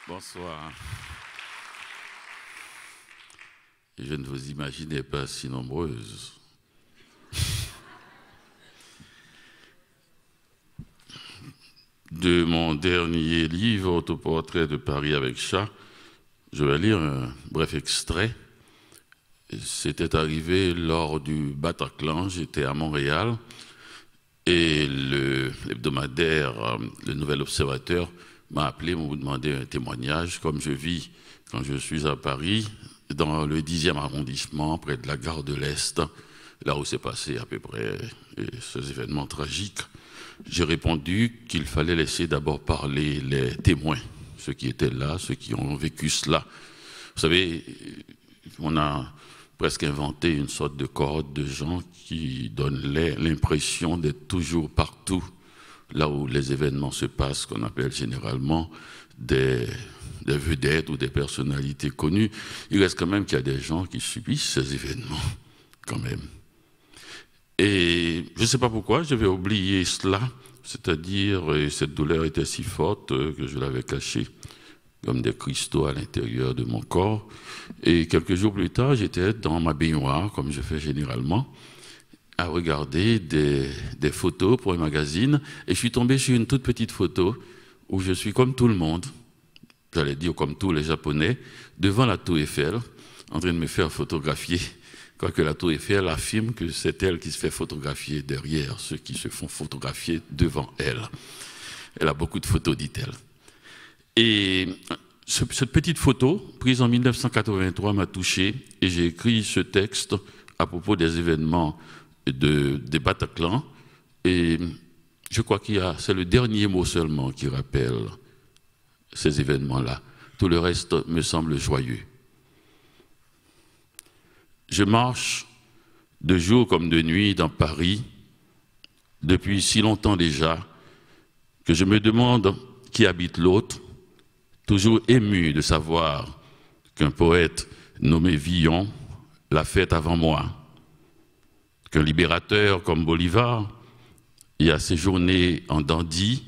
Bonsoir. Je ne vous imaginais pas si nombreuses. De mon dernier livre, Autoportrait de Paris avec chat, je vais lire un bref extrait. C'était arrivé lors du Bataclan, j'étais à Montréal, et l'hebdomadaire, le Nouvel Observateur, m'a appelé pour me demander un témoignage, comme je vis quand je suis à Paris, dans le 10e arrondissement, près de la gare de l'Est, là où s'est passé à peu près ces événements tragiques. J'ai répondu qu'il fallait laisser d'abord parler les témoins, ceux qui étaient là, ceux qui ont vécu cela. Vous savez, on a presque inventé une sorte de cohorte de gens qui donnent l'impression d'être toujours partout, là où les événements se passent, qu'on appelle généralement des vedettes ou des personnalités connues. Il reste quand même qu'il y a des gens qui subissent ces événements, quand même. Et je ne sais pas pourquoi, j'avais oublié cela, c'est-à-dire cette douleur était si forte que je l'avais cachée, comme des cristaux à l'intérieur de mon corps. Et quelques jours plus tard, j'étais dans ma baignoire, comme je fais généralement, à regarder des photos pour un magazine, et je suis tombé sur une toute petite photo où je suis comme tout le monde, j'allais dire comme tous les Japonais, devant la tour Eiffel, en train de me faire photographier. Quoique la tour Eiffel affirme que c'est elle qui se fait photographier derrière ceux qui se font photographier devant elle. Elle a beaucoup de photos, dit-elle. Et cette petite photo, prise en 1983, m'a touché et j'ai écrit ce texte à propos des événements des Bataclan. Et je crois c'est le dernier mot seulement qui rappelle ces événements-là. Tout le reste me semble joyeux. Je marche de jour comme de nuit dans Paris depuis si longtemps déjà que je me demande qui habite l'autre, toujours ému de savoir qu'un poète nommé Villon l'a fait avant moi, qu'un libérateur comme Bolivar y a séjourné en dandy,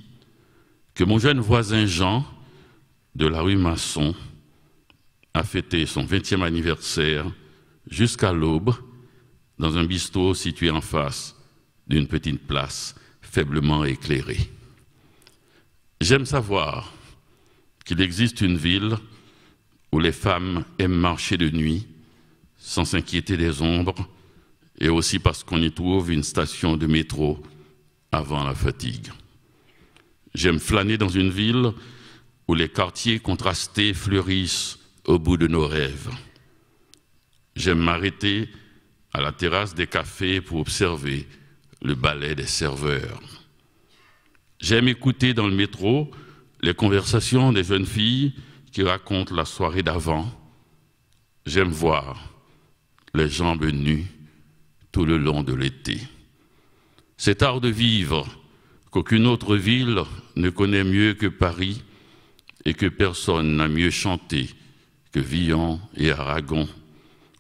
que mon jeune voisin Jean de la rue Masson a fêté son 20e anniversaire jusqu'à l'aube, dans un bistrot situé en face d'une petite place faiblement éclairée. J'aime savoir qu'il existe une ville où les femmes aiment marcher de nuit sans s'inquiéter des ombres, et aussi parce qu'on y trouve une station de métro avant la fatigue. J'aime flâner dans une ville où les quartiers contrastés fleurissent au bout de nos rêves. J'aime m'arrêter à la terrasse des cafés pour observer le ballet des serveurs. J'aime écouter dans le métro les conversations des jeunes filles qui racontent la soirée d'avant. J'aime voir les jambes nues tout le long de l'été. Cet art de vivre qu'aucune autre ville ne connaît mieux que Paris et que personne n'a mieux chanté que Villon et Aragon,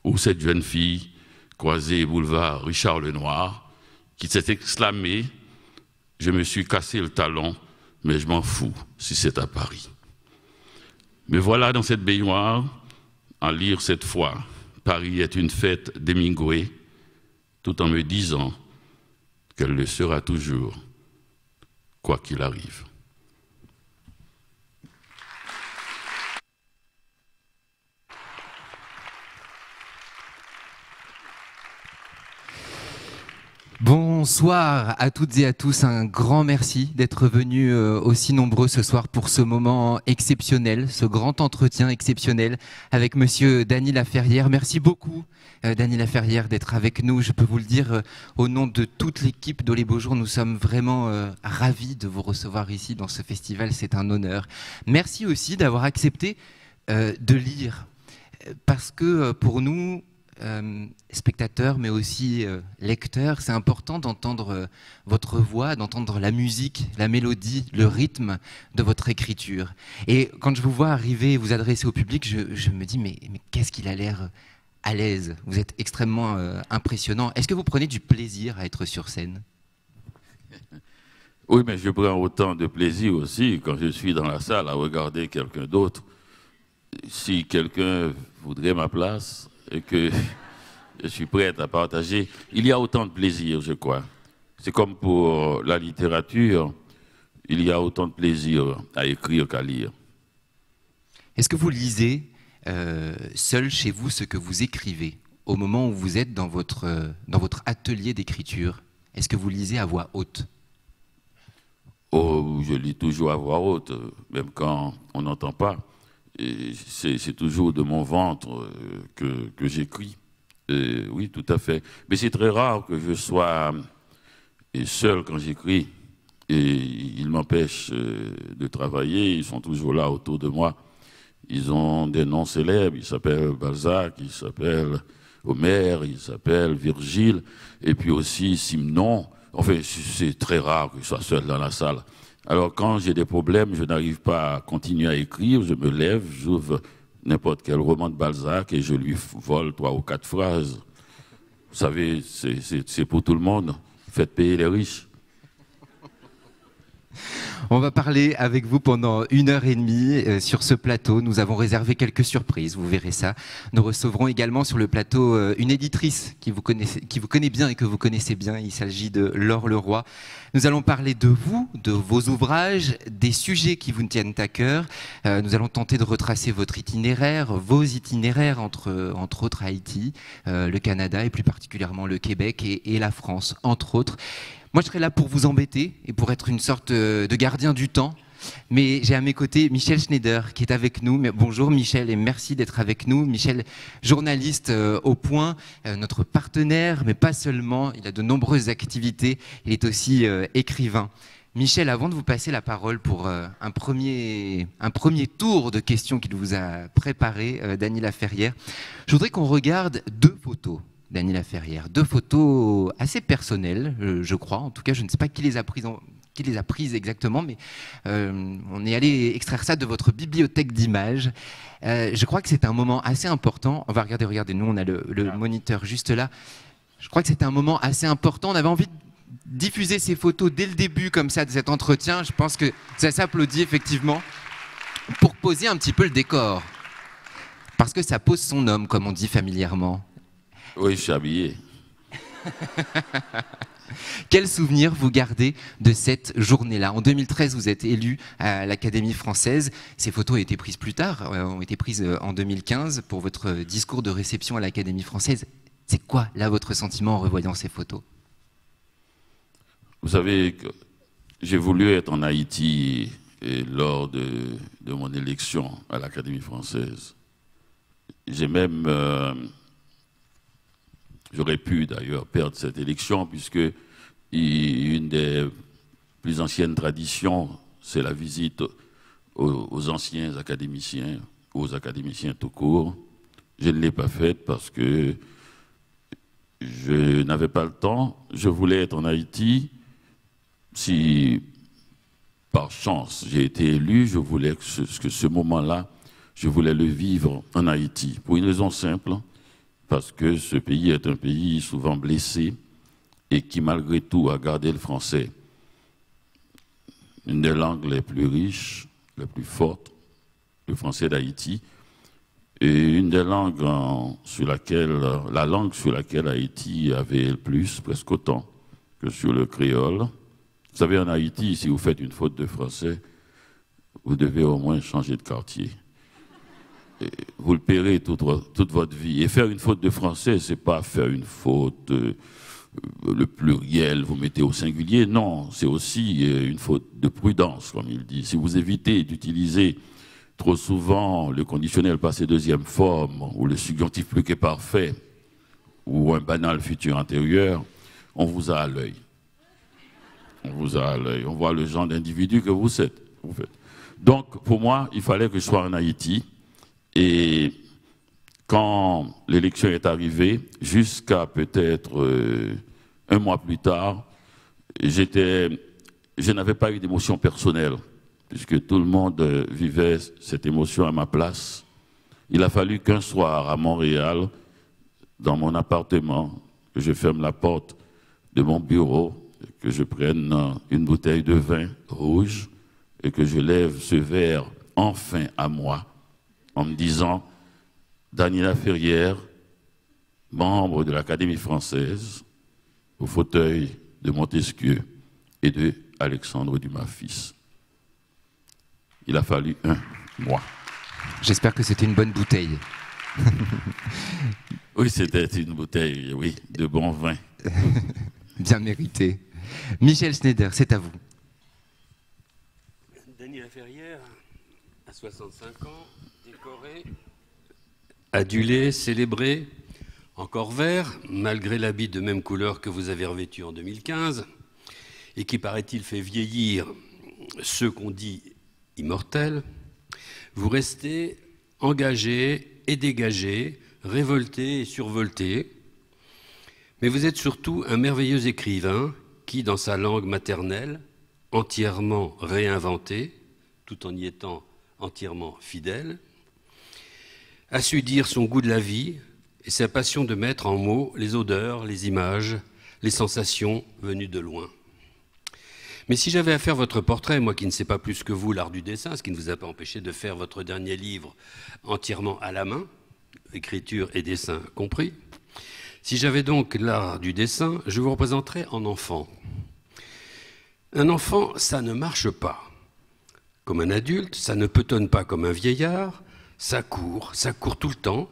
ou cette jeune fille croisée boulevard Richard Lenoir qui s'est exclamée « Je me suis cassé le talon, mais je m'en fous si c'est à Paris ». Me voilà dans cette baignoire à lire cette fois « Paris est une fête d'Hemingway », tout en me disant qu'elle le sera toujours, quoi qu'il arrive. Bonsoir à toutes et à tous, un grand merci d'être venus aussi nombreux ce soir pour ce moment exceptionnel, ce grand entretien exceptionnel avec monsieur Dany Laferrière. Merci beaucoup Dany Laferrière d'être avec nous, je peux vous le dire au nom de toute l'équipe d'O les Beaux Jours, nous sommes vraiment ravis de vous recevoir ici dans ce festival, c'est un honneur. Merci aussi d'avoir accepté de lire, parce que pour nous, spectateurs mais aussi lecteurs, c'est important d'entendre votre voix, d'entendre la musique, la mélodie, le rythme de votre écriture. Et quand je vous vois arriver et vous adresser au public, je me dis mais qu'est-ce qu'il a l'air à l'aise, vous êtes extrêmement impressionnant. Est-ce que vous prenez du plaisir à être sur scène ? Oui, mais je prends autant de plaisir aussi quand je suis dans la salle à regarder quelqu'un d'autre. Si quelqu'un voudrait ma place et que je suis prêt à partager, il y a autant de plaisir, je crois. C'est comme pour la littérature, il y a autant de plaisir à écrire qu'à lire. Est-ce que vous lisez seul chez vous ce que vous écrivez au moment où vous êtes dans votre atelier d'écriture? Est-ce que vous lisez à voix haute? Oh, je lis toujours à voix haute, même quand on n'entend pas. C'est toujours de mon ventre que j'écris. Oui, tout à fait. Mais c'est très rare que je sois seul quand j'écris. Et ils m'empêchent de travailler. Ils sont toujours là autour de moi. Ils ont des noms célèbres. Ils s'appellent Balzac, ils s'appellent Homère, ils s'appellent Virgile. Et puis aussi Simon. Enfin, c'est très rare que je sois seul dans la salle. Alors, quand j'ai des problèmes, je n'arrive pas à continuer à écrire, je me lève, j'ouvre n'importe quel roman de Balzac et je lui vole 3 ou 4 phrases. Vous savez, c'est pour tout le monde. Faites payer les riches. On va parler avec vous pendant 1h30 sur ce plateau. Nous avons réservé quelques surprises, vous verrez ça. Nous recevrons également sur le plateau une éditrice qui vous connaît bien et que vous connaissez bien. Il s'agit de Laure Leroy. Nous allons parler de vous, de vos ouvrages, des sujets qui vous tiennent à cœur. Nous allons tenter de retracer votre itinéraire, vos itinéraires entre autres Haïti, le Canada et plus particulièrement le Québec et la France, entre autres. Moi, je serai là pour vous embêter et pour être une sorte de gardien du temps. Mais j'ai à mes côtés Michel Schneider qui est avec nous. Bonjour Michel et merci d'être avec nous. Michel, journaliste au Point, notre partenaire, mais pas seulement. Il a de nombreuses activités. Il est aussi écrivain. Michel, avant de vous passer la parole pour un premier tour de questions qu'il vous a préparé, Dany Laferrière, je voudrais qu'on regarde 2 photos. Dany Laferrière, 2 photos assez personnelles, je crois. En tout cas, je ne sais pas qui les a prises exactement, mais on est allé extraire ça de votre bibliothèque d'images. Je crois que c'est un moment assez important. On va regardez, nous on a le moniteur juste là. Je crois que c'est un moment assez important. On avait envie de diffuser ces photos dès le début comme ça de cet entretien. Je pense que ça s'applaudit effectivement pour poser un petit peu le décor. Parce que ça pose son homme, comme on dit familièrement. Oui, je suis habillé. Quel souvenir vous gardez de cette journée-là? En 2013, vous êtes élu à l'Académie française. Ces photos ont été prises plus tard, ont été prises en 2015 pour votre discours de réception à l'Académie française. C'est quoi, là, votre sentiment en revoyant ces photos? Vous savez, j'ai voulu être en Haïti lors de mon élection à l'Académie française. J'ai même... J'aurais pu d'ailleurs perdre cette élection puisque une des plus anciennes traditions, c'est la visite aux anciens académiciens, aux académiciens tout court. Je ne l'ai pas faite parce que je n'avais pas le temps. Je voulais être en Haïti. Si par chance j'ai été élu, je voulais que ce moment-là, je voulais le vivre en Haïti. Pour une raison simple. Parce que ce pays est un pays souvent blessé et qui, malgré tout, a gardé le français. Une des langues les plus riches, les plus fortes, le français d'Haïti, et une des langues la langue sur laquelle Haïti avait le plus, presque autant que sur le créole. Vous savez, en Haïti, si vous faites une faute de français, vous devez au moins changer de quartier. Vous le paierez toute votre vie. Et faire une faute de français, c'est pas faire une faute, le pluriel, vous mettez au singulier. Non, c'est aussi une faute de prudence, comme il dit. Si vous évitez d'utiliser trop souvent le conditionnel passé deuxième forme, ou le subjonctif plus que parfait, ou un banal futur antérieur, on vous a à l'œil. On vous a à l'œil. On voit le genre d'individu que vous êtes. Donc, pour moi, il fallait que je sois en Haïti. Et quand l'élection est arrivée, jusqu'à peut-être un mois plus tard, je n'avais pas eu d'émotion personnelle, puisque tout le monde vivait cette émotion à ma place. Il a fallu qu'un soir, à Montréal, dans mon appartement, que je ferme la porte de mon bureau, que je prenne une bouteille de vin rouge et que je lève ce verre enfin à moi en me disant Dany Laferrière, membre de l'Académie française, au fauteuil de Montesquieu et de Alexandre Dumas fils. Il a fallu un mois. J'espère que c'était une bonne bouteille. Oui, c'était une bouteille, oui, de bon vin. Bien mérité. Michel Schneider, c'est à vous. Dany Laferrière, à 65 ans, décoré, adulé, célébré, encore vert, malgré l'habit de même couleur que vous avez revêtu en 2015, et qui, paraît-il, fait vieillir ceux qu'on dit immortels, vous restez engagé et dégagé, révolté et survolté, mais vous êtes surtout un merveilleux écrivain qui, dans sa langue maternelle, entièrement réinventée, tout en y étant entièrement fidèle, a su dire son goût de la vie et sa passion de mettre en mots les odeurs, les images, les sensations venues de loin. Mais si j'avais à faire votre portrait, moi qui ne sais pas plus que vous l'art du dessin, ce qui ne vous a pas empêché de faire votre dernier livre entièrement à la main, écriture et dessin compris, si j'avais donc l'art du dessin, je vous représenterais en enfant. Un enfant, ça ne marche pas. Comme un adulte, ça ne petonne pas comme un vieillard, ça court tout le temps,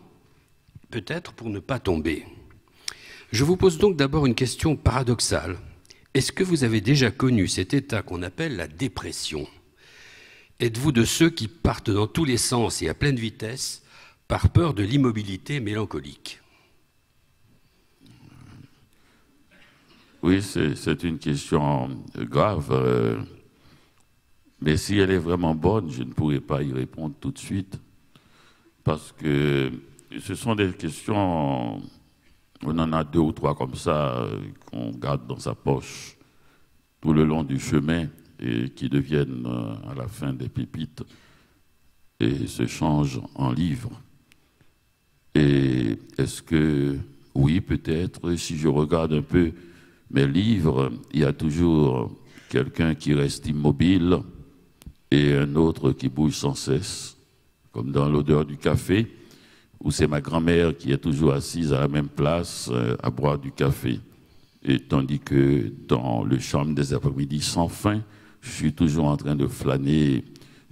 peut-être pour ne pas tomber. Je vous pose donc d'abord une question paradoxale. Est-ce que vous avez déjà connu cet état qu'on appelle la dépression? Êtes-vous de ceux qui partent dans tous les sens et à pleine vitesse par peur de l'immobilité mélancolique? Oui, c'est une question grave, mais si elle est vraiment bonne, je ne pourrais pas y répondre tout de suite, parce que ce sont des questions, on en a 2 ou 3 comme ça, qu'on garde dans sa poche tout le long du chemin et qui deviennent à la fin des pépites et se changent en livres. Et est-ce que, oui, peut-être, si je regarde un peu mes livres, il y a toujours quelqu'un qui reste immobile et un autre qui bouge sans cesse, comme dans l'odeur du café, où c'est ma grand-mère qui est toujours assise à la même place à boire du café. Et tandis que dans le charme des après-midi sans fin, je suis toujours en train de flâner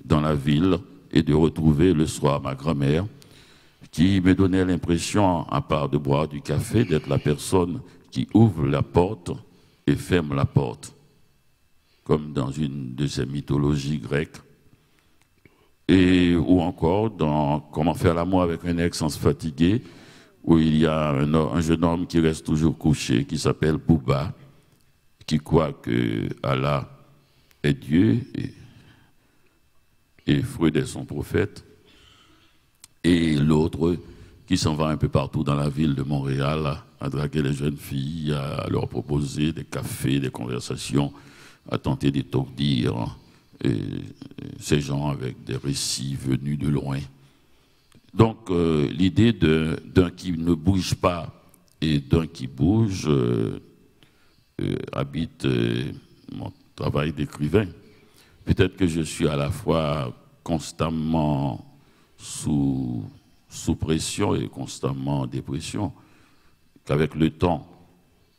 dans la ville et de retrouver le soir ma grand-mère qui me donnait l'impression, à part de boire du café, d'être la personne qui ouvre la porte et ferme la porte, comme dans une de ces mythologies grecques. Et, ou encore dans Comment faire l'amour avec un ex sans se fatiguer, où il y a un jeune homme qui reste toujours couché, qui s'appelle Bouba, qui croit que Allah est Dieu et Freud est son prophète, et l'autre qui s'en va un peu partout dans la ville de Montréal à draguer les jeunes filles, à leur proposer des cafés, des conversations, à tenter d'étourdir ces gens avec des récits venus de loin. Donc l'idée d'un qui ne bouge pas et d'un qui bouge habite mon travail d'écrivain. Peut-être que je suis à la fois constamment sous pression et constamment en dépression, qu'avec le temps,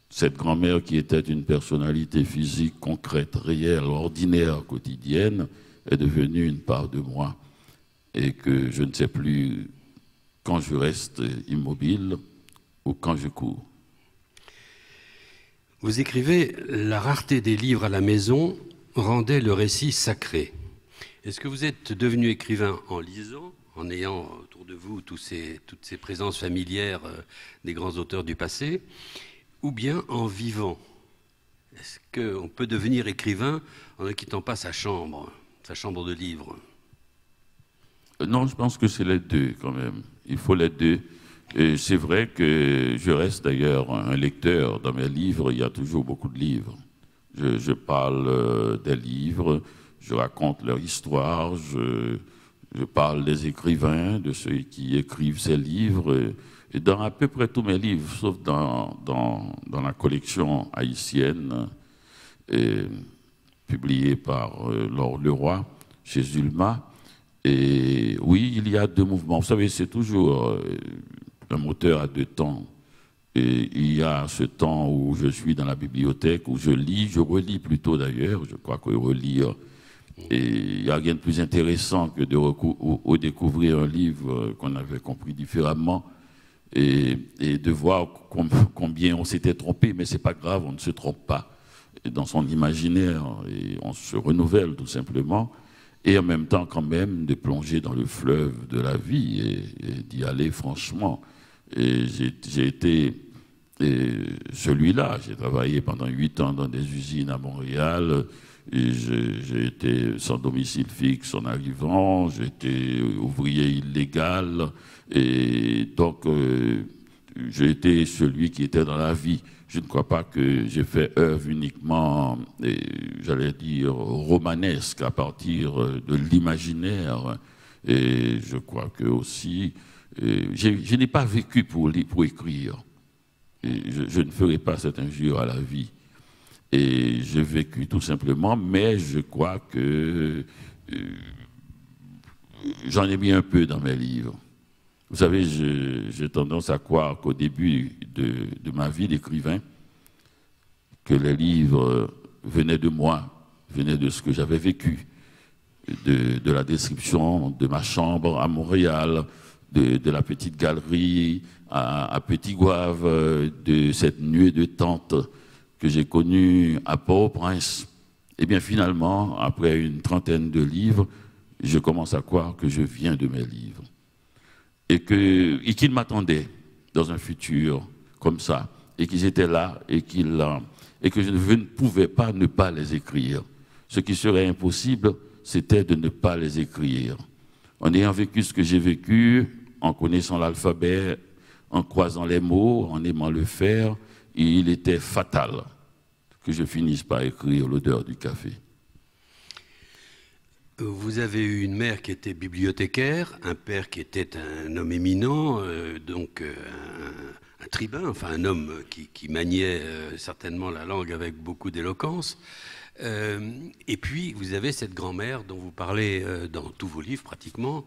cette grand-mère qui était une personnalité physique concrète, réelle, ordinaire, quotidienne, est devenue une part de moi et que je ne sais plus quand je reste immobile ou quand je cours. Vous écrivez « La rareté des livres à la maison rendait le récit sacré ». Est-ce que vous êtes devenu écrivain en lisant, en ayant autour de vous toutes ces présences familières des grands auteurs du passé, ou bien en vivant? Est-ce qu'on peut devenir écrivain en ne quittant pas sa chambre de livres? Non, je pense que c'est les deux quand même. Il faut les deux. Et c'est vrai que je reste d'ailleurs un lecteur. Dans mes livres, il y a toujours beaucoup de livres. Je parle des livres, je raconte leur histoire, je parle des écrivains, de ceux qui écrivent ces livres. Et dans à peu près tous mes livres, sauf dans la collection haïtienne, publié par Laure Leroy chez Zulma. Et oui, il y a deux mouvements. Vous savez, c'est toujours un moteur à deux temps. Et il y a ce temps où je suis dans la bibliothèque, où je lis, je relis plutôt d'ailleurs, je crois que relire, et il n'y a rien de plus intéressant que de redécouvrir un livre qu'on avait compris différemment et de voir combien on s'était trompé, mais c'est pas grave, on ne se trompe pas. Et dans son imaginaire, et on se renouvelle tout simplement, et en même temps quand même de plonger dans le fleuve de la vie et d'y aller franchement. Et j'ai été celui-là. J'ai travaillé pendant 8 ans dans des usines à Montréal. J'ai été sans domicile fixe en arrivant. J'étais ouvrier illégal. Et donc, j'ai été celui qui était dans la vie. Je ne crois pas que j'ai fait œuvre uniquement, j'allais dire, romanesque à partir de l'imaginaire. Et je crois que aussi, je n'ai pas vécu pour écrire. Et je ne ferai pas cette injure à la vie. Et j'ai vécu tout simplement, mais je crois que j'en ai mis un peu dans mes livres. Vous savez, j'ai tendance à croire qu'au début de ma vie d'écrivain, que les livres venaient de moi, venaient de ce que j'avais vécu, de la description de ma chambre à Montréal, de la petite galerie à Petit Goave, de cette nuée de tente que j'ai connue à Port-au-Prince. Et bien finalement, après une trentaine de livres, je commence à croire que je viens de mes livres. Et qu'ils m'attendaient dans un futur comme ça, et qu'ils étaient là, et que je ne pouvais pas ne pas les écrire. Ce qui serait impossible, c'était de ne pas les écrire. En ayant vécu ce que j'ai vécu, en connaissant l'alphabet, en croisant les mots, en aimant le faire, il était fatal que je finisse par écrire l'odeur du café. Vous avez eu une mère qui était bibliothécaire, un père qui était un homme éminent, donc un tribun, enfin un homme qui maniait certainement la langue avec beaucoup d'éloquence. Et puis vous avez cette grand-mère dont vous parlez dans tous vos livres pratiquement,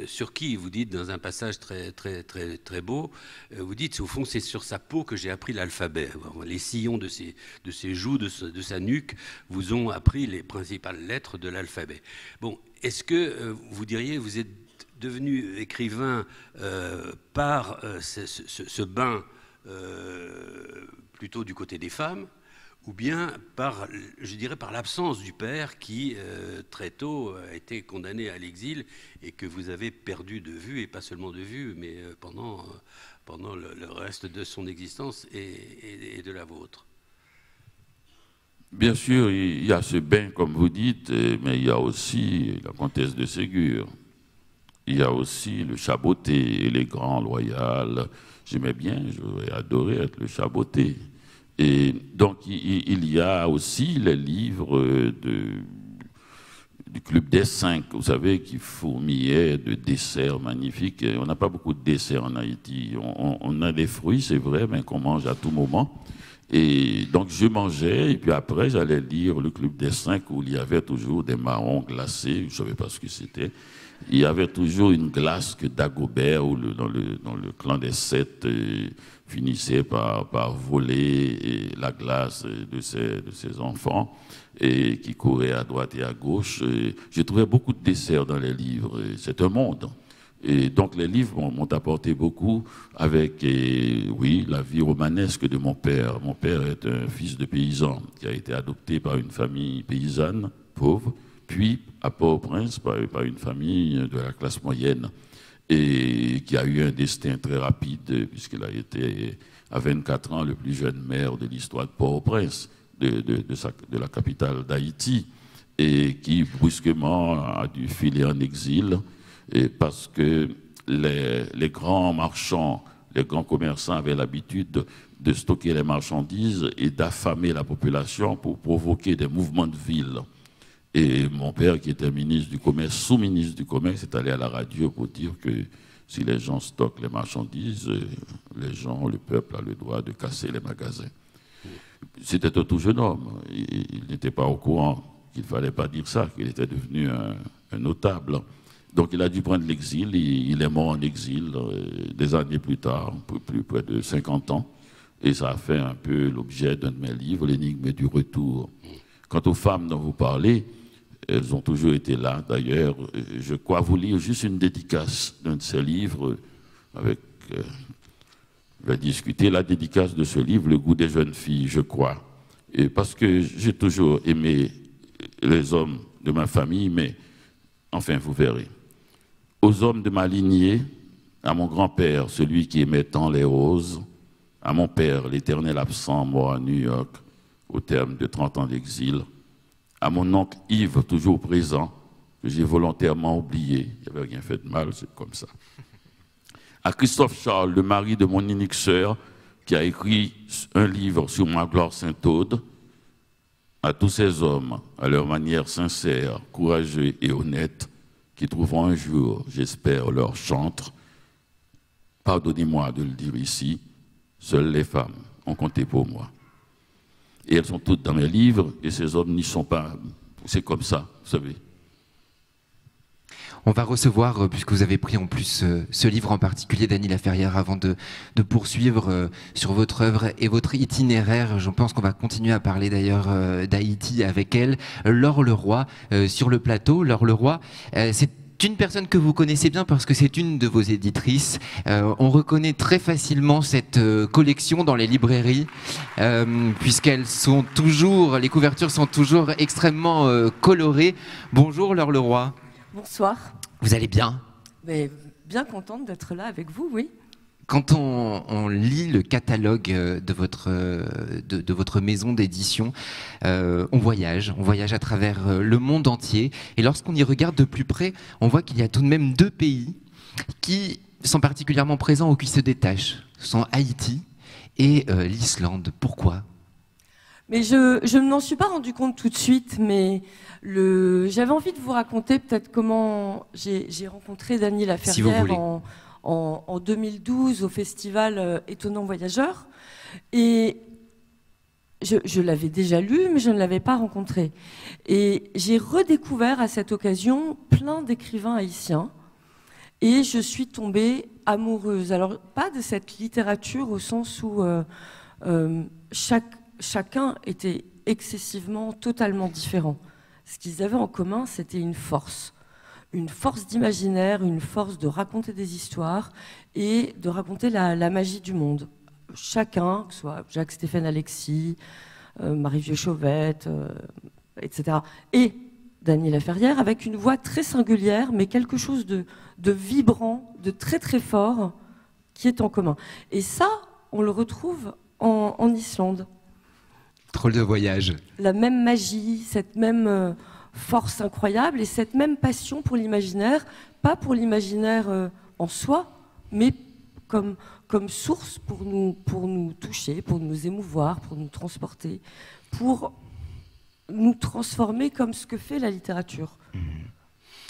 sur qui vous dites dans un passage très beau, vous dites au fond c'est sur sa peau que j'ai appris l'alphabet. Les sillons de ses joues, de sa nuque vous ont appris les principales lettres de l'alphabet. Bon, est-ce que vous diriez vous êtes devenu écrivain par ce bain plutôt du côté des femmes, ou bien je dirais par l'absence du père qui, très tôt, a été condamné à l'exil et que vous avez perdu de vue, et pas seulement de vue, mais pendant le reste de son existence et de la vôtre? Bien sûr, il y a ce bain, comme vous dites, mais il y a aussi la comtesse de Ségur. Il y a aussi le Chaboté, les grands loyaux. J'aimais bien, j'aurais adoré être le Chaboté. Et donc, il y a aussi les livres du Club des 5, vous savez, qui fourmillaient de desserts magnifiques. Et on n'a pas beaucoup de desserts en Haïti. On a des fruits, c'est vrai, mais qu'on mange à tout moment. Et donc, je mangeais, et puis après, j'allais lire le Club des 5, où il y avait toujours des marrons glacés, je ne savais pas ce que c'était. Il y avait toujours une glace que Dagobert, ou dans le clan des 7, finissait par voler la glace de ses enfants, et qui couraient à droite et à gauche. J'ai trouvé beaucoup de desserts dans les livres. C'est un monde. Et donc les livres m'ont apporté beaucoup avec, oui, la vie romanesque de mon père. Mon père est un fils de paysan qui a été adopté par une famille paysanne pauvre, puis à Port-au-Prince par une famille de la classe moyenne, et qui a eu un destin très rapide puisqu'il a été à 24 ans le plus jeune maire de l'histoire de Port-au-Prince, de la capitale d'Haïti, et qui brusquement a dû filer en exil. Et parce que les grands marchands, les grands commerçants avaient l'habitude de stocker les marchandises et d'affamer la population pour provoquer des mouvements de ville. Et mon père, qui était ministre du Commerce, sous-ministre du Commerce, est allé à la radio pour dire que si les gens stockent les marchandises, le peuple a le droit de casser les magasins. C'était un tout jeune homme. Il n'était pas au courant qu'il ne fallait pas dire ça, qu'il était devenu un notable. Donc il a dû prendre l'exil. Il est mort en exil des années plus tard, plus près de 50 ans. Et ça a fait un peu l'objet d'un de mes livres, L'énigme du retour. Quant aux femmes dont vous parlez, elles ont toujours été là. D'ailleurs, je crois vous lire juste une dédicace d'un de ces livres avec... je vais discuter la dédicace de ce livre, Le goût des jeunes filles, je crois. Et parce que j'ai toujours aimé les hommes de ma famille, mais enfin, vous verrez. Aux hommes de ma lignée, à mon grand-père, celui qui aimait tant les roses, à mon père, l'éternel absent, mort à New York, au terme de 30 ans d'exil, à mon oncle Yves, toujours présent, que j'ai volontairement oublié, il n'avait rien fait de mal, c'est comme ça. À Christophe Charles, le mari de mon unique sœur, qui a écrit un livre sur ma gloire Sainte-Aude, à tous ces hommes, à leur manière sincère, courageux et honnête, qui trouveront un jour, j'espère, leur chantre. Pardonnez-moi de le dire ici, seules les femmes ont compté pour moi. Et elles sont toutes dans mes livres, et ces hommes n'y sont pas. C'est comme ça, vous savez. On va recevoir, puisque vous avez pris en plus ce livre en particulier, Dany Laferrière, avant de poursuivre sur votre œuvre et votre itinéraire. Je pense qu'on va continuer à parler d'ailleurs d'Haïti avec elle. Laure Leroy, sur le plateau. Laure Leroy, c'est une personne que vous connaissez bien parce que c'est une de vos éditrices. On reconnaît très facilement cette collection dans les librairies, puisqu'elles sont toujours, les couvertures sont toujours extrêmement colorées. Bonjour Laure Leroy. Bonsoir. Vous allez bien? Mais bien contente d'être là avec vous, oui. Quand on lit le catalogue de votre maison d'édition, on voyage à travers le monde entier. Et lorsqu'on y regarde de plus près, on voit qu'il y a tout de même 2 pays qui sont particulièrement présents ou qui se détachent. Ce sont Haïti et l'Islande. Pourquoi ? Mais je ne m'en suis pas rendu compte tout de suite, mais j'avais envie de vous raconter peut-être comment j'ai rencontré Dany Laferrière en 2012 au festival Étonnant Voyageur. Et je l'avais déjà lu, mais je ne l'avais pas rencontré. Et j'ai redécouvert à cette occasion plein d'écrivains haïtiens. Et je suis tombée amoureuse. Alors, pas de cette littérature au sens où chacun était excessivement, totalement différent. Ce qu'ils avaient en commun, c'était une force d'imaginaire, une force de raconter des histoires et de raconter la magie du monde. Chacun, que ce soit Jacques-Stéphane Alexis, Marie-Vieux Chauvette, etc. Et Dany Laferrière, avec une voix très singulière, mais quelque chose de vibrant, de très très fort, qui est en commun. Et ça, on le retrouve en Islande. Drôle de voyage. La même magie, cette même force incroyable et cette même passion pour l'imaginaire, pas pour l'imaginaire en soi, mais comme source pour nous toucher, pour nous émouvoir, pour nous transporter, pour nous transformer comme ce que fait la littérature.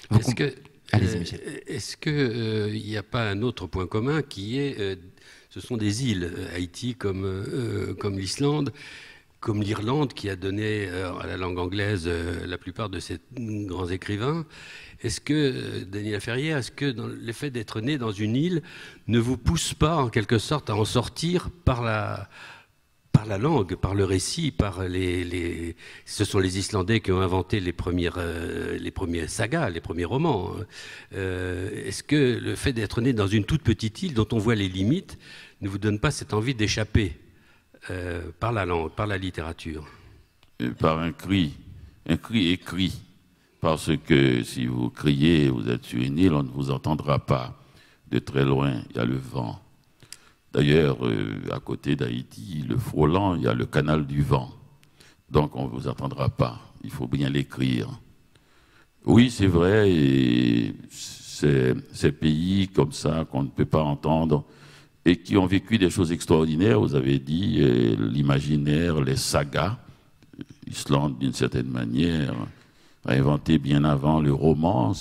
Est-ce qu'il n'y a pas un autre point commun qui est, ce sont des îles, Haïti comme l'Islande, comme l'Irlande qui a donné à la langue anglaise la plupart de ces grands écrivains. Est-ce que, Dany Laferrière, est-ce que le fait d'être né dans une île ne vous pousse pas en quelque sorte à en sortir par la langue, par le récit, ce sont les Islandais qui ont inventé les premières sagas, les premiers romans. Est-ce que le fait d'être né dans une toute petite île dont on voit les limites ne vous donne pas cette envie d'échapper par la langue, par la littérature? Par un cri écrit. Parce que si vous criez, vous êtes sur une île, on ne vous entendra pas. De très loin, il y a le vent. D'ailleurs, à côté d'Haïti, le frôlant, il y a le canal du vent. Donc on ne vous entendra pas. Il faut bien l'écrire. Oui, c'est vrai, et ces pays comme ça qu'on ne peut pas entendre et qui ont vécu des choses extraordinaires, vous avez dit, l'imaginaire, les sagas. L'Islande, d'une certaine manière, a inventé bien avant le roman.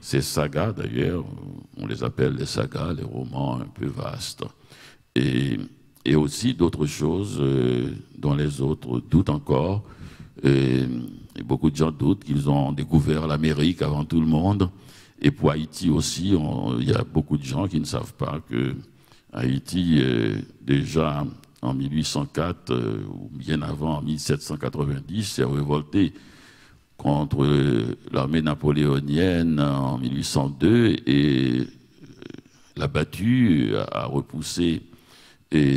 Ces sagas, d'ailleurs, on les appelle les sagas, les romans un peu vastes. Et et aussi d'autres choses dont les autres doutent encore. Et beaucoup de gens doutent qu'ils ont découvert l'Amérique avant tout le monde. Et pour Haïti aussi, il y a beaucoup de gens qui ne savent pas que Haïti, déjà en 1804, ou bien avant, en 1790, s'est révolté contre l'armée napoléonienne en 1802 et l'a battu, a repoussé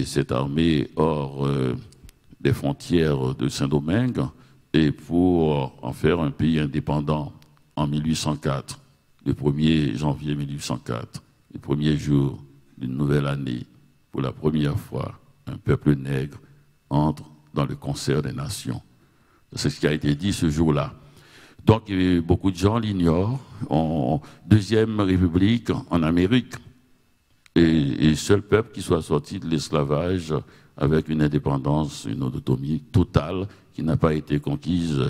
cette armée hors des frontières de Saint-Domingue, et pour en faire un pays indépendant en 1804, le 1er janvier 1804, le premier jour d'une nouvelle année, pour la première fois, un peuple nègre entre dans le concert des nations. C'est ce qui a été dit ce jour-là. Donc, beaucoup de gens l'ignorent. Deuxième république en Amérique, et seul peuple qui soit sorti de l'esclavage avec une indépendance, une autonomie totale qui n'a pas été conquise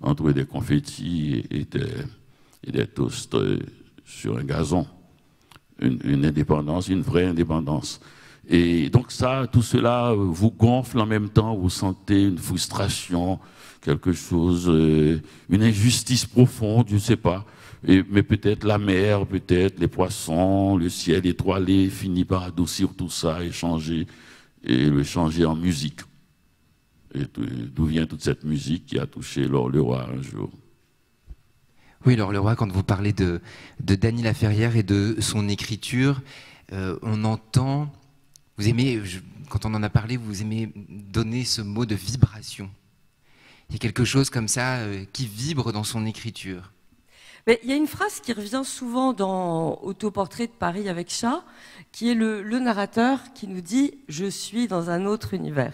entre des confettis et des toasts sur un gazon. Une indépendance, une vraie indépendance. Et donc ça, tout cela vous gonfle en même temps, vous sentez une frustration, quelque chose, une injustice profonde, je ne sais pas. Mais peut-être la mer, peut-être les poissons, le ciel étoilé finit par adoucir tout ça et le changer en musique. Et d'où vient toute cette musique qui a touché Laure Leroy un jour? Oui, Laure Leroy, quand vous parlez de Dany Laferrière et de son écriture, on entend, vous aimez, quand on en a parlé, vous aimez donner ce mot de vibration. Il y a quelque chose comme ça qui vibre dans son écriture. Mais il y a une phrase qui revient souvent dans Autoportrait de Paris avec chat, qui est le narrateur qui nous dit « Je suis dans un autre univers ».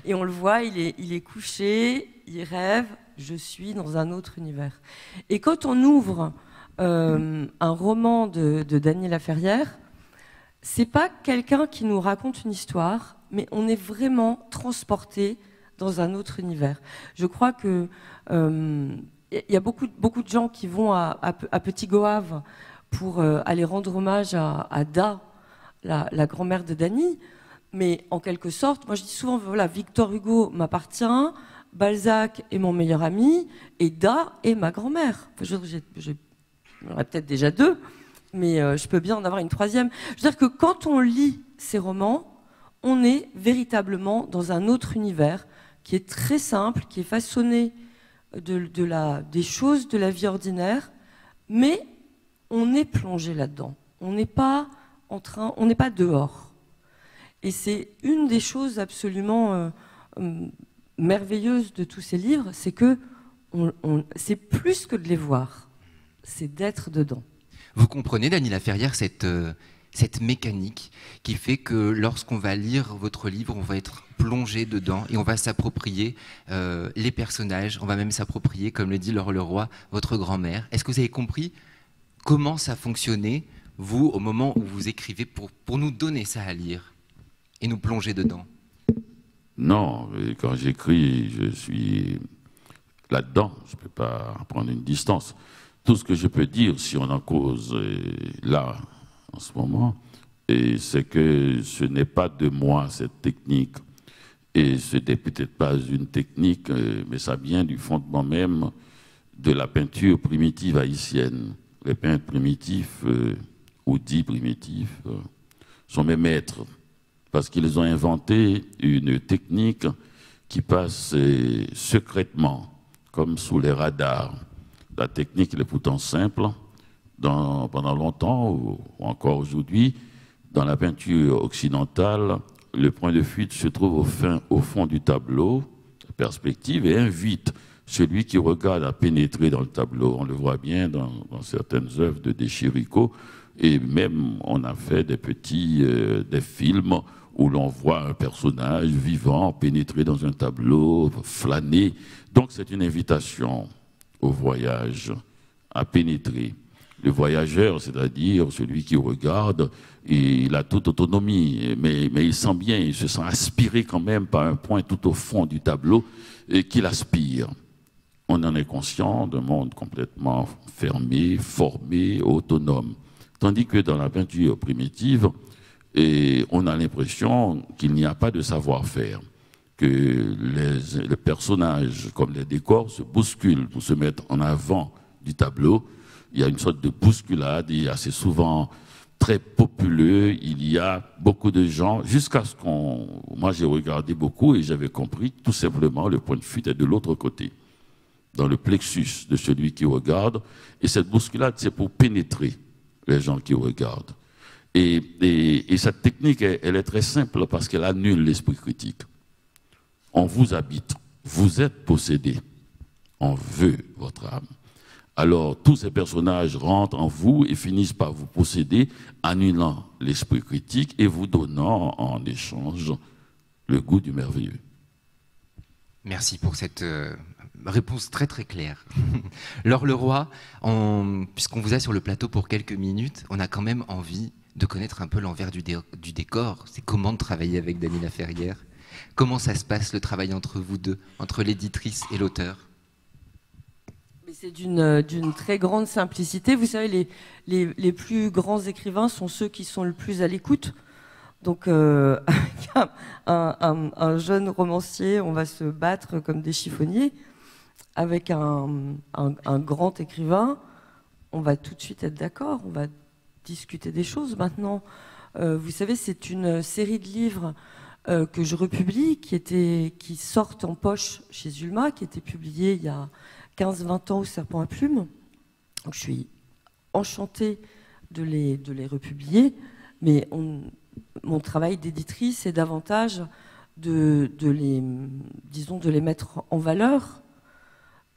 Et on le voit, il est couché, il rêve, je suis dans un autre univers. Et quand on ouvre un roman de Dany Laferrière, c'est pas quelqu'un qui nous raconte une histoire, mais on est vraiment transporté dans un autre univers. Je crois que il y a beaucoup de gens qui vont à Petit Goâve pour aller rendre hommage à Da, la grand-mère de Dany, mais en quelque sorte, moi je dis souvent, voilà, Victor Hugo m'appartient, Balzac est mon meilleur ami, et Da est ma grand-mère. Enfin, j'en aurais peut-être déjà deux, mais je peux bien en avoir une troisième. Je veux dire que quand on lit ces romans, on est véritablement dans un autre univers qui est très simple, qui est façonné des choses de la vie ordinaire, mais on est plongé là-dedans. On n'est pas dehors. Et c'est une des choses absolument merveilleuses de tous ces livres, c'est que c'est plus que de les voir, c'est d'être dedans. Vous comprenez, Dany Laferrière, cette mécanique qui fait que lorsqu'on va lire votre livre, on va être plongé dedans et on va s'approprier les personnages, on va même s'approprier, comme le dit Laure Leroy, votre grand-mère. Est-ce que vous avez compris comment ça fonctionnait, vous, au moment où vous écrivez, pour nous donner ça à lire et nous plonger dedans? Non, quand j'écris, je suis là-dedans, je ne peux pas prendre une distance. Tout ce que je peux dire, si on en cause là, en ce moment, c'est que ce n'est pas de moi cette technique. Et ce n'est peut-être pas une technique, mais ça vient du fondement même de la peinture primitive haïtienne. Les peintres primitifs, ou dits primitifs, sont mes maîtres, parce qu'ils ont inventé une technique qui passe secrètement, comme sous les radars. La technique est pourtant simple. Pendant longtemps, ou encore aujourd'hui, dans la peinture occidentale, le point de fuite se trouve au fond du tableau, la perspective, et invite celui qui regarde à pénétrer dans le tableau. On le voit bien dans certaines œuvres de De Chirico, et même on a fait des films où l'on voit un personnage vivant pénétrer dans un tableau, flâner. Donc c'est une invitation au voyage, à pénétrer. Le voyageur, c'est-à-dire celui qui regarde, il a toute autonomie, mais il sent bien, il se sent aspiré quand même par un point tout au fond du tableau et qu'il aspire. On en est conscient d'un monde complètement fermé, formé, autonome. Tandis que dans la peinture primitive, Et on a l'impression qu'il n'y a pas de savoir-faire, que les personnages, comme les décors, se bousculent pour se mettre en avant du tableau. Il y a une sorte de bousculade, et assez souvent très populeux, il y a beaucoup de gens, jusqu'à ce qu'on... Moi, j'ai regardé beaucoup et j'avais compris tout simplement le point de fuite est de l'autre côté, dans le plexus de celui qui regarde. Et cette bousculade, c'est pour pénétrer les gens qui regardent. Et cette technique, elle est très simple parce qu'elle annule l'esprit critique. On vous habite, vous êtes possédé, on veut votre âme. Alors tous ces personnages rentrent en vous et finissent par vous posséder, annulant l'esprit critique et vous donnant en échange le goût du merveilleux. Merci pour cette réponse très très claire. Laure Leroy, puisqu'on vous a sur le plateau pour quelques minutes, on a quand même envie de connaître un peu l'envers du décor. C'est comment de travailler avec Dany Laferrière? Comment ça se passe le travail entre vous deux, entre l'éditrice et l'auteur? C'est d'une très grande simplicité. Vous savez, les plus grands écrivains sont ceux qui sont le plus à l'écoute. Donc, avec un jeune romancier, on va se battre comme des chiffonniers. Avec un grand écrivain, on va tout de suite être d'accord, on va discuter des choses. Maintenant, vous savez, c'est une série de livres que je republie, qui sortent en poche chez Zulma, qui était publiée il y a 15-20 ans au Serpent à Plumes. Donc, je suis enchantée de les republier, mais mon travail d'éditrice est davantage de les mettre en valeur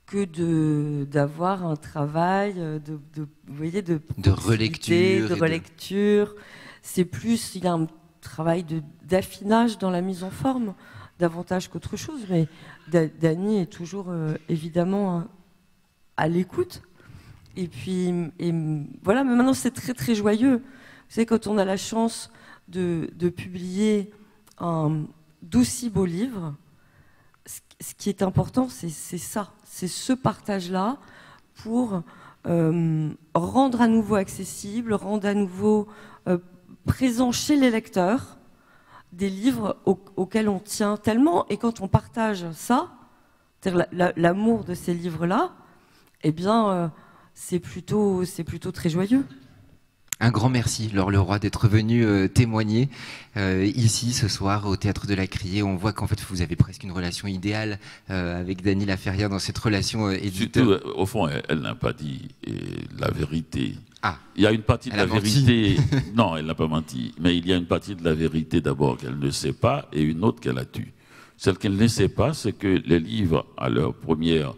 que d'avoir un travail vous voyez, de relecture. C'est plus, il y a un travail d'affinage dans la mise en forme, davantage qu'autre chose. Mais Dany est toujours évidemment à l'écoute. Et puis, voilà, mais maintenant c'est très très joyeux. Vous savez, quand on a la chance de publier un d'aussi beau livre, ce qui est important, c'est ça, c'est ce partage-là pour rendre à nouveau accessible, rendre à nouveau présent chez les lecteurs des livres auxquels on tient tellement. Et quand on partage ça, c'est-à-dire l'amour de ces livres-là, eh bien, c'est plutôt très joyeux. Un grand merci, Laure Leroy, d'être venue témoigner ici ce soir au Théâtre de la Criée. On voit qu'en fait vous avez presque une relation idéale avec Dany Laferrière dans cette relation éditeur. Surtout, au fond, elle n'a pas dit la vérité. Ah, il y a une partie de la menti. vérité. Non, elle n'a pas menti. Mais il y a une partie de la vérité d'abord qu'elle ne sait pas et une autre qu'elle a tue. Celle qu'elle ne sait pas, c'est que les livres, à leur première,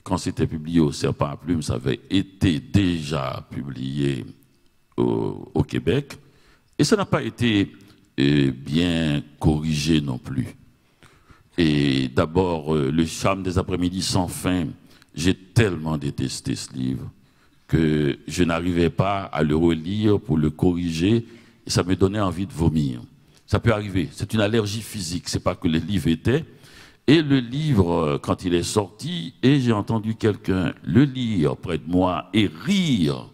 quand c'était publié au Serpent à Plumes, ça avait été déjà publié au Québec, et ça n'a pas été bien corrigé non plus. Et d'abord, Le charme des après-midi sans fin, j'ai tellement détesté ce livre que je n'arrivais pas à le relire pour le corriger, et ça me donnait envie de vomir. Ça peut arriver, c'est une allergie physique, c'est pas que le livre était. Et le livre, quand il est sorti, et j'ai entendu quelqu'un le lire près de moi et rire.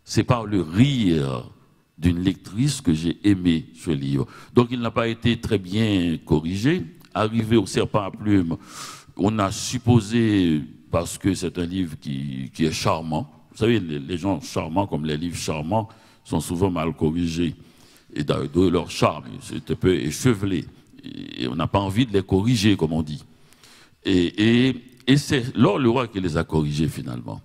C'est par le rire d'une lectrice que j'ai aimé ce livre. Donc il n'a pas été très bien corrigé. Arrivé au Serpent à Plumes, on a supposé, parce que c'est un livre qui est charmant, vous savez, les gens charmants, comme les livres charmants, sont souvent mal corrigés. Et de leur charme, c'est un peu échevelé. Et on n'a pas envie de les corriger, comme on dit. Et c'est Laure Leroy qui les a corrigés finalement.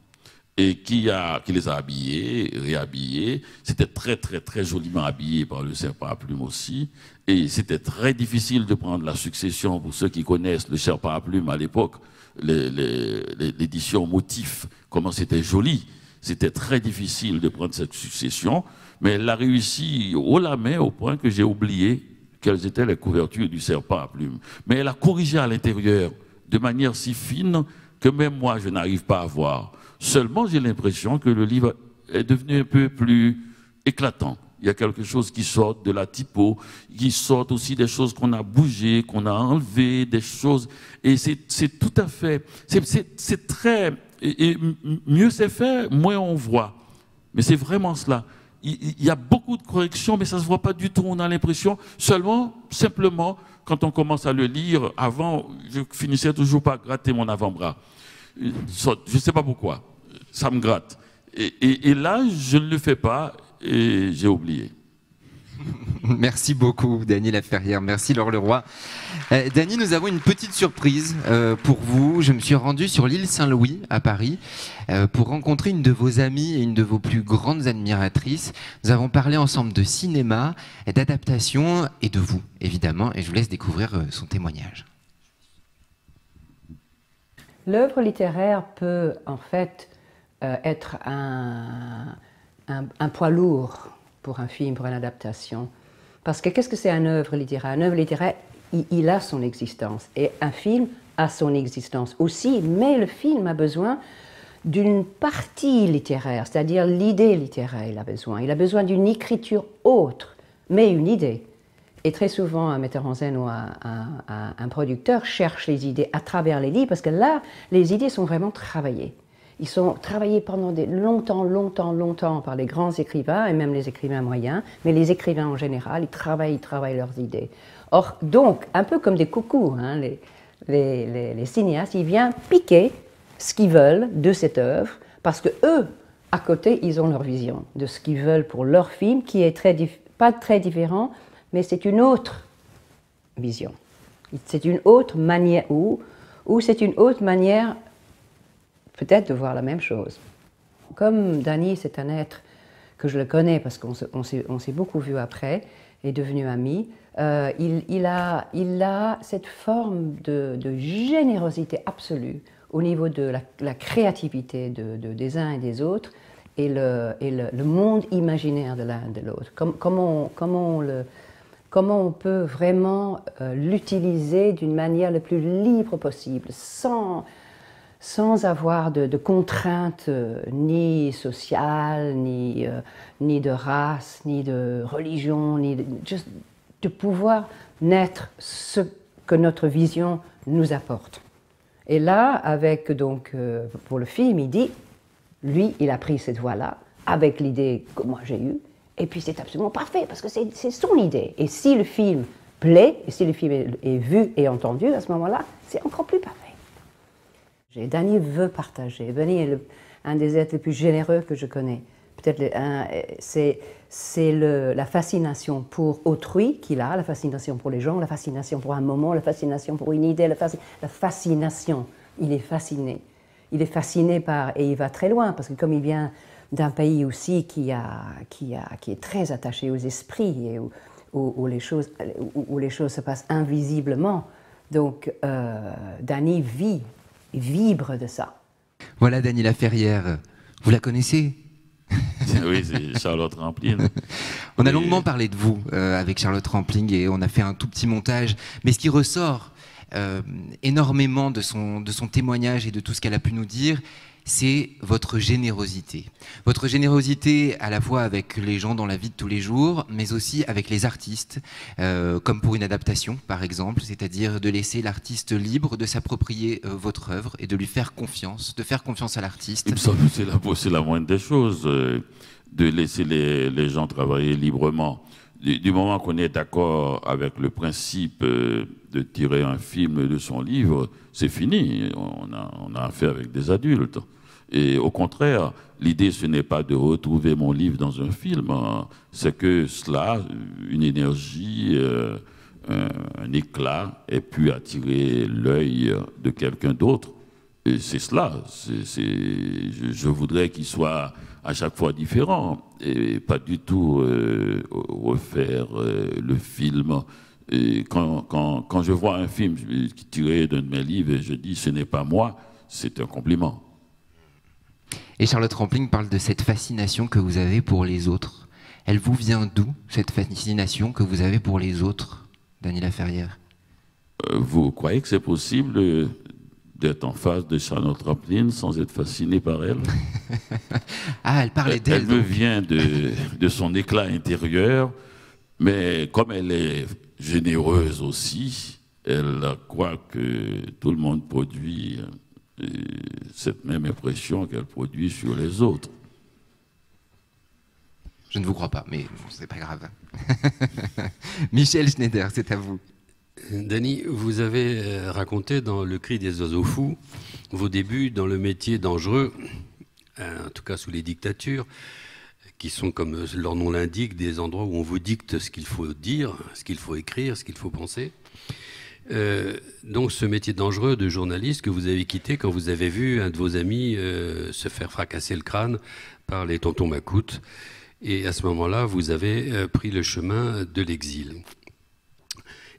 Et qui les a habillés, réhabillés. C'était très, très, très joliment habillé par le Serpent à Plumes aussi. Et c'était très difficile de prendre la succession, pour ceux qui connaissent le Serpent à Plumes à l'époque, l'édition Motif, comment c'était joli. C'était très difficile de prendre cette succession, mais elle l'a réussi haut la main au point que j'ai oublié quelles étaient les couvertures du Serpent à Plumes. Mais elle a corrigé à l'intérieur de manière si fine que même moi, je n'arrive pas à voir. Seulement, j'ai l'impression que le livre est devenu un peu plus éclatant. Il y a quelque chose qui sort de la typo, qui sort aussi des choses qu'on a bougées, qu'on a enlevées, des choses. Et c'est tout à fait... C'est très... Et mieux c'est fait, moins on voit. Mais c'est vraiment cela. il y a beaucoup de corrections, mais ça ne se voit pas du tout. On a l'impression, simplement, quand on commence à le lire, avant, je finissais toujours par gratter mon avant-bras. Je ne sais pas pourquoi, ça me gratte. Et là, je ne le fais pas et j'ai oublié. Merci beaucoup, Dany Laferrière. Merci, Laure Leroy. Dany, nous avons une petite surprise pour vous. Je me suis rendu sur l'île Saint-Louis, à Paris, pour rencontrer une de vos amies et une de vos plus grandes admiratrices. Nous avons parlé ensemble de cinéma, d'adaptation et de vous, évidemment. Et je vous laisse découvrir son témoignage. L'œuvre littéraire peut, en fait, être un poids lourd pour un film, pour une adaptation. Parce que qu'est-ce que c'est une œuvre littéraire? Une œuvre littéraire, il a son existence. Et un film a son existence aussi, mais le film a besoin d'une partie littéraire, c'est-à-dire l'idée littéraire, il a besoin. Il a besoin d'une écriture autre, mais une idée. Et très souvent, un metteur en scène ou un producteur cherche les idées à travers les livres, parce que là, les idées sont vraiment travaillées. Ils sont travaillés pendant longtemps par les grands écrivains, et même les écrivains moyens, mais les écrivains en général, ils travaillent leurs idées. Or, donc, un peu comme des coucous, hein, les cinéastes, ils viennent piquer ce qu'ils veulent de cette œuvre, parce que eux, à côté, ils ont leur vision de ce qu'ils veulent pour leur film, qui est pas très différent, mais c'est une autre vision. C'est une autre manière, ou c'est une autre manière peut-être de voir la même chose. Comme Dany, c'est un être que je le connais parce qu'on s'est beaucoup vu après, est devenu ami, il a cette forme de générosité absolue au niveau de la créativité des uns et des autres et le monde imaginaire de l'un et de l'autre. Comment on peut vraiment l'utiliser d'une manière la plus libre possible, sans avoir de contraintes ni sociales, ni de race, ni de religion, juste de pouvoir naître ce que notre vision nous apporte. Et là, avec donc, pour le film, il dit, lui, il a pris cette voie-là, avec l'idée que moi j'ai eue, et puis c'est absolument parfait, parce que c'est son idée. Et si le film plaît, et si le film est vu et entendu, à ce moment-là, c'est encore plus parfait. Dany veut partager. Dany est un des êtres les plus généreux que je connais. Peut-être c'est la fascination pour autrui qu'il a, la fascination pour les gens, la fascination pour un moment, la fascination pour une idée, la fascination. Il est fasciné. Il est fasciné par, et il va très loin, parce que comme il vient d'un pays aussi qui est très attaché aux esprits, et où les choses se passent invisiblement, donc Dany vibre de ça. Voilà Dany Laferrière, vous la connaissez? Oui, c'est Charlotte Rampling. On a longuement parlé de vous avec Charlotte Rampling et on a fait un tout petit montage, mais ce qui ressort énormément de son témoignage et de tout ce qu'elle a pu nous dire, c'est votre générosité. Votre générosité à la fois avec les gens dans la vie de tous les jours, mais aussi avec les artistes, comme pour une adaptation par exemple, c'est-à-dire de laisser l'artiste libre de s'approprier votre œuvre et de lui faire confiance, de faire confiance à l'artiste. Il me semble que c'est la moindre des choses, de laisser les gens travailler librement. Du moment qu'on est d'accord avec le principe de tirer un film de son livre, c'est fini. On a affaire avec des adultes. Et au contraire, l'idée, ce n'est pas de retrouver mon livre dans un film, c'est que cela, une énergie, un éclat, ait pu attirer l'œil de quelqu'un d'autre. Et c'est cela. Je voudrais qu'il soit à chaque fois différent et pas du tout refaire le film. Et quand je vois un film tiré d'un de mes livres et je dis ce n'est pas moi, c'est un compliment. Et Charlotte Rampling parle de cette fascination que vous avez pour les autres. Elle vous vient d'où, cette fascination que vous avez pour les autres, Dany Laferrière? Vous croyez que c'est possible d'être en face de Charlotte Rampling sans être fasciné par elle? Ah, elle parlait d'elle. Elle me vient de son éclat intérieur, mais comme elle est généreuse aussi, elle croit que tout le monde produit cette même impression qu'elle produit sur les autres. Je ne vous crois pas, mais bon, c'est pas grave. Michel Schneider, c'est à vous. Dany, vous avez raconté dans Le Cri des oiseaux fous vos débuts dans le métier dangereux, en tout cas sous les dictatures, qui sont, comme leur nom l'indique, des endroits où on vous dicte ce qu'il faut dire, ce qu'il faut écrire, ce qu'il faut penser. Donc ce métier dangereux de journaliste que vous avez quitté quand vous avez vu un de vos amis se faire fracasser le crâne par les tontons macoutes. Et à ce moment-là, vous avez pris le chemin de l'exil.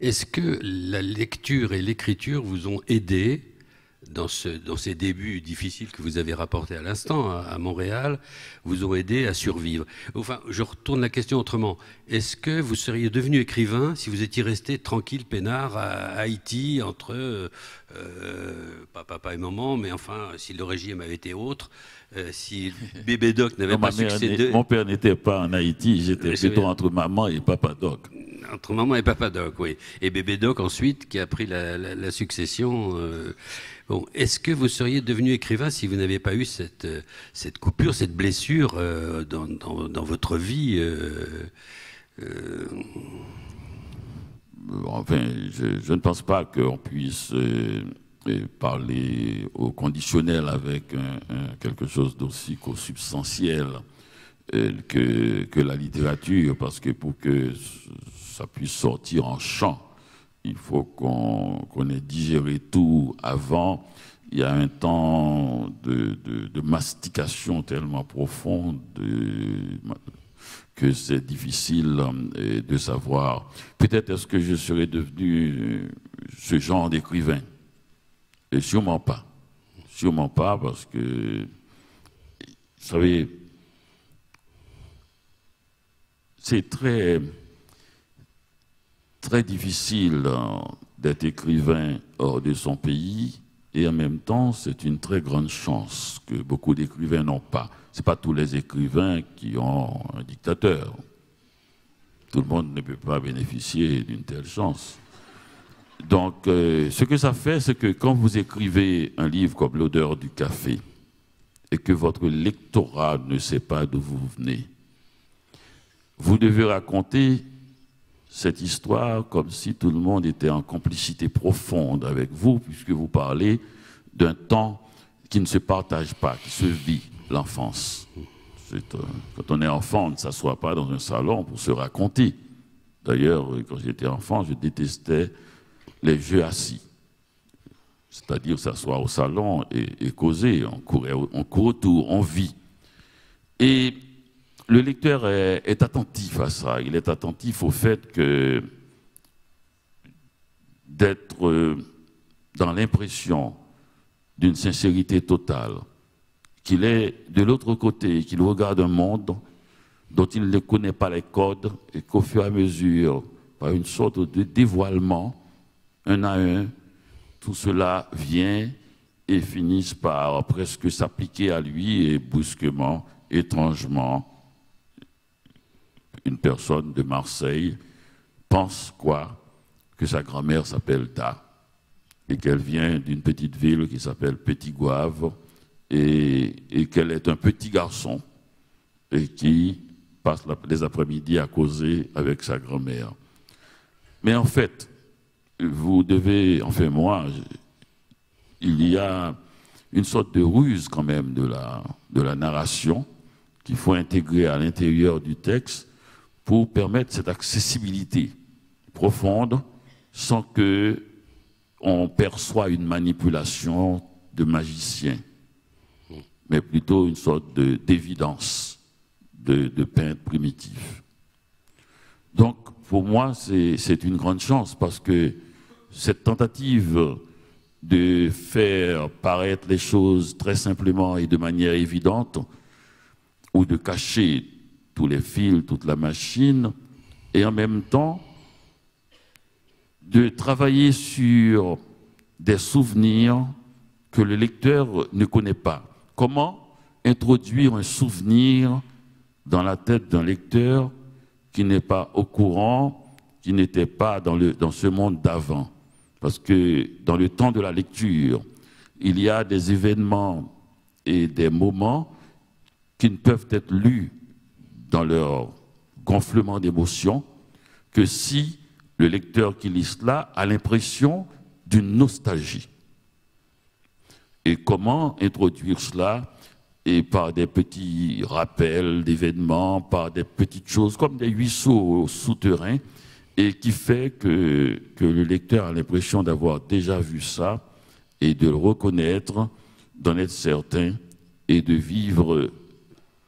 Est-ce que la lecture et l'écriture vous ont aidé dans ces débuts difficiles que vous avez rapportés à l'instant à Montréal, vous ont aidé à survivre? Enfin, je retourne la question autrement. Est-ce que vous seriez devenu écrivain si vous étiez resté tranquille, peinard, à Haïti, entre pas papa et maman, mais enfin, si le régime avait été autre, si Bébé Doc n'avait pas succédé... Mon père n'était pas en Haïti, j'étais plutôt entre maman et papa Doc. Entre maman et papa Doc, oui. Et Bébé Doc, ensuite, qui a pris la succession... Bon, est-ce que vous seriez devenu écrivain si vous n'aviez pas eu cette coupure, cette blessure dans votre vie Enfin, je ne pense pas qu'on puisse parler au conditionnel avec quelque chose d'aussi consubstantiel que la littérature, parce que pour que ça puisse sortir en chant, il faut qu'on ait digéré tout avant. Il y a un temps de mastication tellement profonde que c'est difficile de savoir. Peut-être est-ce que je serais devenu ce genre d'écrivain? Et sûrement pas. Sûrement pas, parce que, vous savez, c'est très difficile d'être écrivain hors de son pays, et en même temps, c'est une très grande chance que beaucoup d'écrivains n'ont pas. Ce n'est pas tous les écrivains qui ont un dictateur. Tout le monde ne peut pas bénéficier d'une telle chance. Donc, ce que ça fait, c'est que quand vous écrivez un livre comme L'odeur du café, et que votre lectorat ne sait pas d'où vous venez, vous devez raconter cette histoire comme si tout le monde était en complicité profonde avec vous, puisque vous parlez d'un temps qui ne se partage pas, qui se vit, l'enfance. Quand on est enfant, on ne s'assoit pas dans un salon pour se raconter. D'ailleurs, quand j'étais enfant, je détestais les jeux assis. C'est-à-dire s'asseoir au salon et causer. On court autour, on vit. Et le lecteur est attentif à ça. Il est attentif au fait que d'être dans l'impression d'une sincérité totale, qu'il est de l'autre côté, qu'il regarde un monde dont il ne connaît pas les codes et qu'au fur et à mesure, par une sorte de dévoilement, un à un, tout cela vient et finit par presque s'appliquer à lui et brusquement, étrangement, une personne de Marseille pense quoi? Que sa grand-mère s'appelle Da et qu'elle vient d'une petite ville qui s'appelle Petit-Goâve et qu'elle est un petit garçon et qui passe les après-midi à causer avec sa grand-mère. Mais en fait, vous devez, enfin moi, il y a une sorte de ruse quand même de la narration qu'il faut intégrer à l'intérieur du texte pour permettre cette accessibilité profonde sans que on perçoit une manipulation de magicien, mais plutôt une sorte d'évidence de peintre primitif. Donc, pour moi, c'est une grande chance parce que cette tentative de faire paraître les choses très simplement et de manière évidente, ou de cacher tous les fils, toute la machine, et en même temps de travailler sur des souvenirs que le lecteur ne connaît pas. Comment introduire un souvenir dans la tête d'un lecteur qui n'est pas au courant, qui n'était pas dans ce monde d'avant? Parce que dans le temps de la lecture, il y a des événements et des moments qui ne peuvent être lus dans leur gonflement d'émotion que si le lecteur qui lit cela a l'impression d'une nostalgie. Et comment introduire cela? Et par des petits rappels d'événements, par des petites choses comme des ruisseaux souterrains, et qui fait que le lecteur a l'impression d'avoir déjà vu ça et de le reconnaître, d'en être certain et de vivre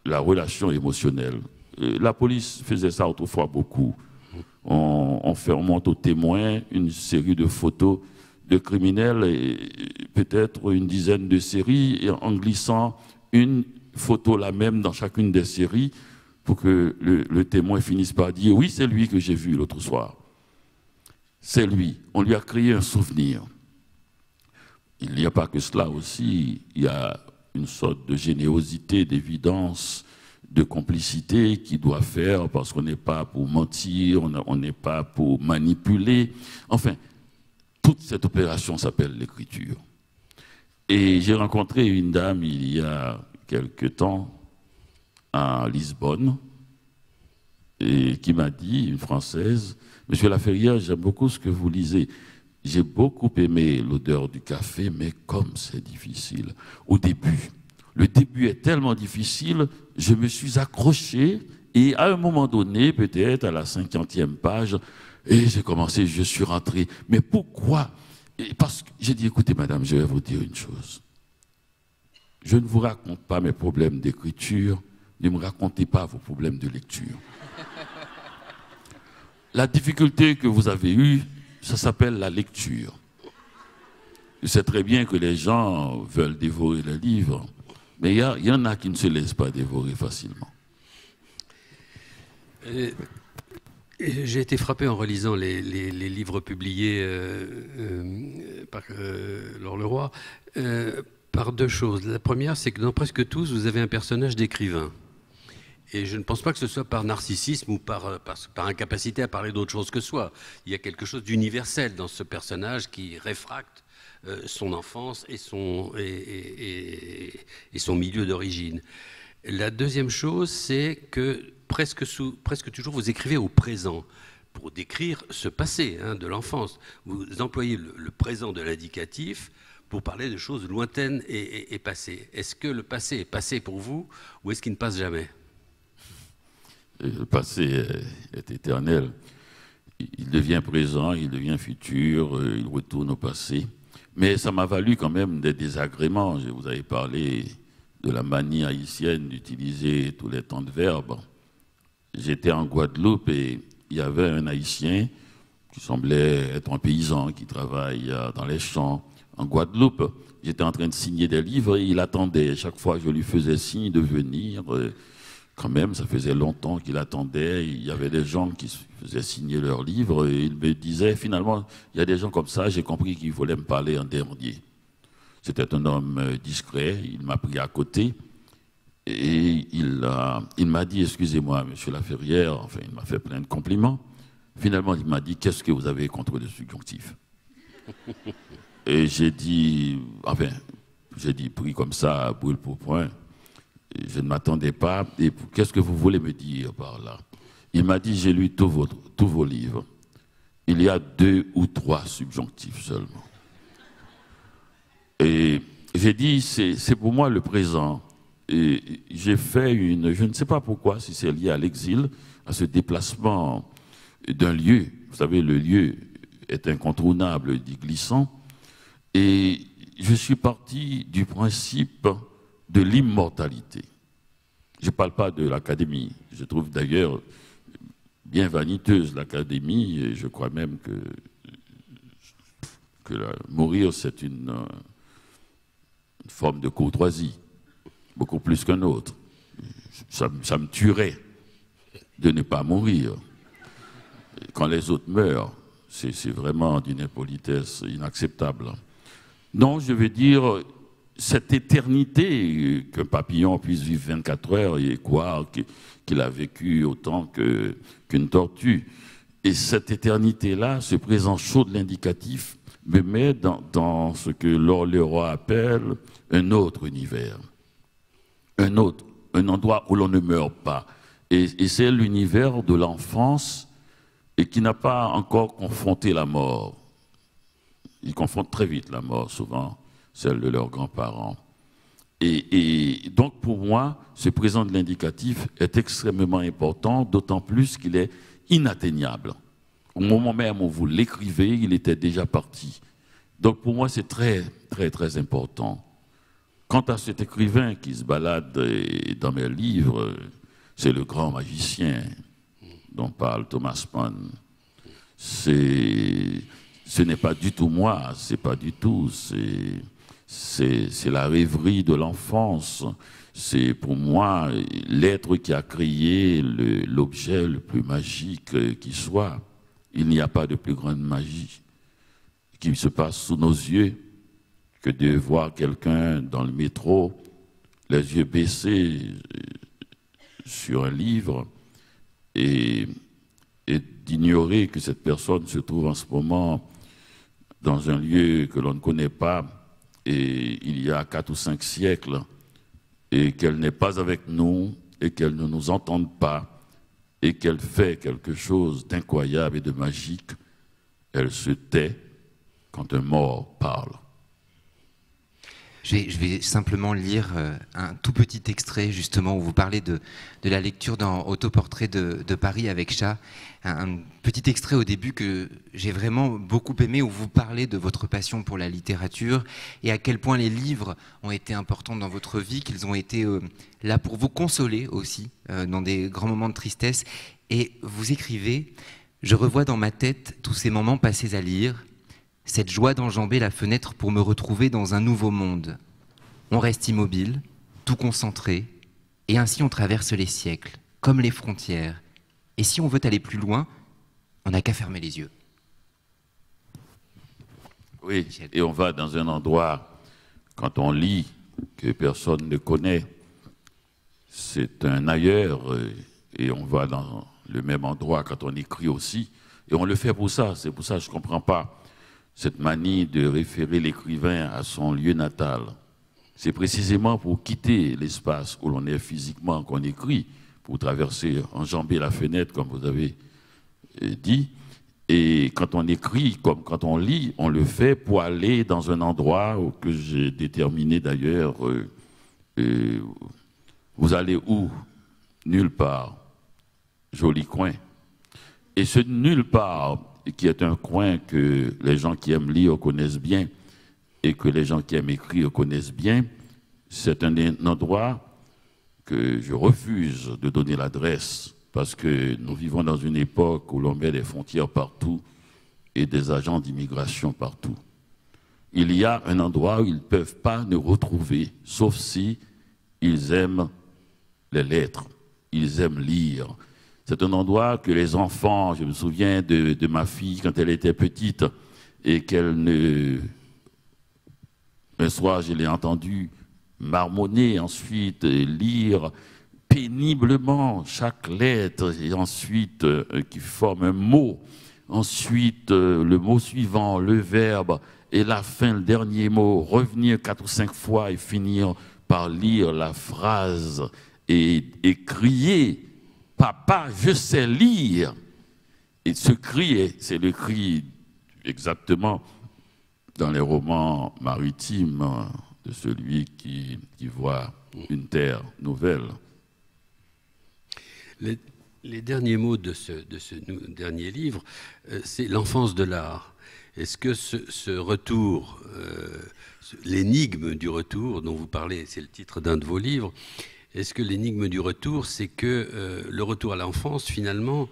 la relation émotionnelle. La police faisait ça autrefois beaucoup. On monte aux témoins une série de photos de criminels et peut-être une dizaine de séries et en glissant une photo la même dans chacune des séries pour que le témoin finisse par dire « Oui, c'est lui que j'ai vu l'autre soir. C'est lui. » On lui a créé un souvenir. Il n'y a pas que cela aussi. Il y a une sorte de générosité, d'évidence, de complicité qui doit faire parce qu'on n'est pas pour mentir, on n'est pas pour manipuler. Enfin, toute cette opération s'appelle l'écriture. Et j'ai rencontré une dame il y a quelque temps à Lisbonne et qui m'a dit, une Française, « Monsieur Laferrière, j'aime beaucoup ce que vous lisez. J'ai beaucoup aimé l'odeur du café, mais comme c'est difficile. Au début, le début est tellement difficile, je me suis accroché et à un moment donné, peut-être à la 50e page, et j'ai commencé, je suis rentré. Mais pourquoi? Et parce que j'ai dit, écoutez madame, je vais vous dire une chose. Je ne vous raconte pas mes problèmes d'écriture, ne me racontez pas vos problèmes de lecture. La difficulté que vous avez eue, ça s'appelle la lecture. Je sais très bien que les gens veulent dévorer les livres, mais il y en a qui ne se laissent pas dévorer facilement. J'ai été frappé en relisant les livres publiés par Laure Leroy par deux choses. La première, c'est que dans presque tous, vous avez un personnage d'écrivain. Et je ne pense pas que ce soit par narcissisme ou par incapacité à parler d'autre chose que soi. Il y a quelque chose d'universel dans ce personnage qui réfracte son enfance et son milieu d'origine. La deuxième chose, c'est que presque toujours vous écrivez au présent pour décrire ce passé de l'enfance. Vous employez le présent de l'indicatif pour parler de choses lointaines et passées. Est-ce que le passé est passé pour vous ou est-ce qu'il ne passe jamais ? Le passé est éternel. Il devient présent, il devient futur, il retourne au passé. Mais ça m'a valu quand même des désagréments. Je vous avais parlé de la manie haïtienne d'utiliser tous les temps de verbe. J'étais en Guadeloupe et il y avait un Haïtien qui semblait être un paysan qui travaille dans les champs. En Guadeloupe, j'étais en train de signer des livres et il attendait. Chaque fois, je lui faisais signe de venir. Quand même, ça faisait longtemps qu'il attendait. Il y avait des gens qui faisaient signer leurs livres et il me disait, finalement, il y a des gens comme ça, j'ai compris qu'il voulait me parler en dernier. C'était un homme discret, il m'a pris à côté et il m'a dit, excusez-moi, monsieur Laferrière, enfin, il m'a fait plein de compliments. Finalement, il m'a dit, qu'est-ce que vous avez contre le subjonctif? Et j'ai dit, pris comme ça, brûle pour point. Je ne m'attendais pas. Et qu'est-ce que vous voulez me dire par là? Il m'a dit, j'ai lu tous vos livres. Il y a 2 ou 3 subjonctifs seulement. Et j'ai dit, c'est pour moi le présent. Et j'ai fait je ne sais pas pourquoi, si c'est lié à l'exil, à ce déplacement d'un lieu. Vous savez, le lieu est incontournable, dit Glissant. Et je suis parti du principe de l'immortalité. Je ne parle pas de l'académie. Je trouve d'ailleurs bien vaniteuse l'académie, et je crois même que mourir, c'est une forme de courtoisie, beaucoup plus qu'un autre. Ça me tuerait de ne pas mourir. Quand les autres meurent, c'est vraiment d'une impolitesse inacceptable. Non, je veux dire, cette éternité, qu'un papillon puisse vivre 24 heures et croire qu'il a vécu autant qu'une tortue. Et cette éternité-là, ce présent chaud de l'indicatif, me met dans ce que Laure Leroy appelle un autre univers. Un endroit où l'on ne meurt pas. Et c'est l'univers de l'enfance et qui n'a pas encore confronté la mort. Ils confondent très vite la mort, souvent, celle de leurs grands-parents. Et donc, pour moi, ce présent de l'indicatif est extrêmement important, d'autant plus qu'il est inatteignable. Au moment même où vous l'écrivez, il était déjà parti. Donc, pour moi, c'est très, très, très important. Quant à cet écrivain qui se balade dans mes livres, c'est le grand magicien dont parle Thomas Mann. Ce n'est pas du tout moi, c'est pas du tout, c'est la rêverie de l'enfance. C'est pour moi l'être qui a créé l'objet le plus magique qui soit. Il n'y a pas de plus grande magie qui se passe sous nos yeux que de voir quelqu'un dans le métro, les yeux baissés sur un livre et d'ignorer que cette personne se trouve en ce moment dans un lieu que l'on ne connaît pas et il y a 4 ou 5 siècles et qu'elle n'est pas avec nous et qu'elle ne nous entende pas et qu'elle fait quelque chose d'incroyable et de magique. Elle se tait quand un mort parle. Je vais simplement lire un tout petit extrait justement où vous parlez de la lecture dans Autoportrait de Paris avec Chat. Un petit extrait au début que j'ai vraiment beaucoup aimé où vous parlez de votre passion pour la littérature et à quel point les livres ont été importants dans votre vie, qu'ils ont été là pour vous consoler aussi dans des grands moments de tristesse. Et vous écrivez « Je revois dans ma tête tous ces moments passés à lire ». Cette joie d'enjamber la fenêtre pour me retrouver dans un nouveau monde. On reste immobile, tout concentré, et ainsi on traverse les siècles, comme les frontières. Et si on veut aller plus loin, on n'a qu'à fermer les yeux. Oui, et on va dans un endroit, quand on lit, que personne ne connaît. C'est un ailleurs, et on va dans le même endroit quand on écrit aussi. Et on le fait pour ça, c'est pour ça que je ne comprends pas cette manie de référer l'écrivain à son lieu natal. C'est précisément pour quitter l'espace où l'on est physiquement qu'on écrit, pour traverser, enjamber la fenêtre, comme vous avez dit. Et quand on écrit, comme quand on lit, on le fait pour aller dans un endroit que j'ai déterminé d'ailleurs. Vous allez où? Nulle part. Joli coin. Et ce nulle part, qui est un coin que les gens qui aiment lire connaissent bien et que les gens qui aiment écrire connaissent bien, c'est un endroit que je refuse de donner l'adresse parce que nous vivons dans une époque où l'on met des frontières partout et des agents d'immigration partout. Il y a un endroit où ils ne peuvent pas nous retrouver, sauf si ils aiment les lettres, ils aiment lire. C'est un endroit que les enfants, je me souviens de ma fille quand elle était petite et qu'elle ne... Un soir, je l'ai entendue marmonner, ensuite lire péniblement chaque lettre et ensuite qui forme un mot. Ensuite, le mot suivant, le verbe et la fin, le dernier mot, revenir 4 ou 5 fois et finir par lire la phrase et crier. Papa, je sais lire. Et ce cri, c'est le cri exactement dans les romans maritimes de celui qui voit une terre nouvelle. Les derniers mots de ce dernier livre, c'est l'enfance de l'art. Est-ce que ce retour, l'énigme du retour dont vous parlez, c'est le titre d'un de vos livres, est-ce que l'énigme du retour, c'est que le retour à l'enfance, finalement,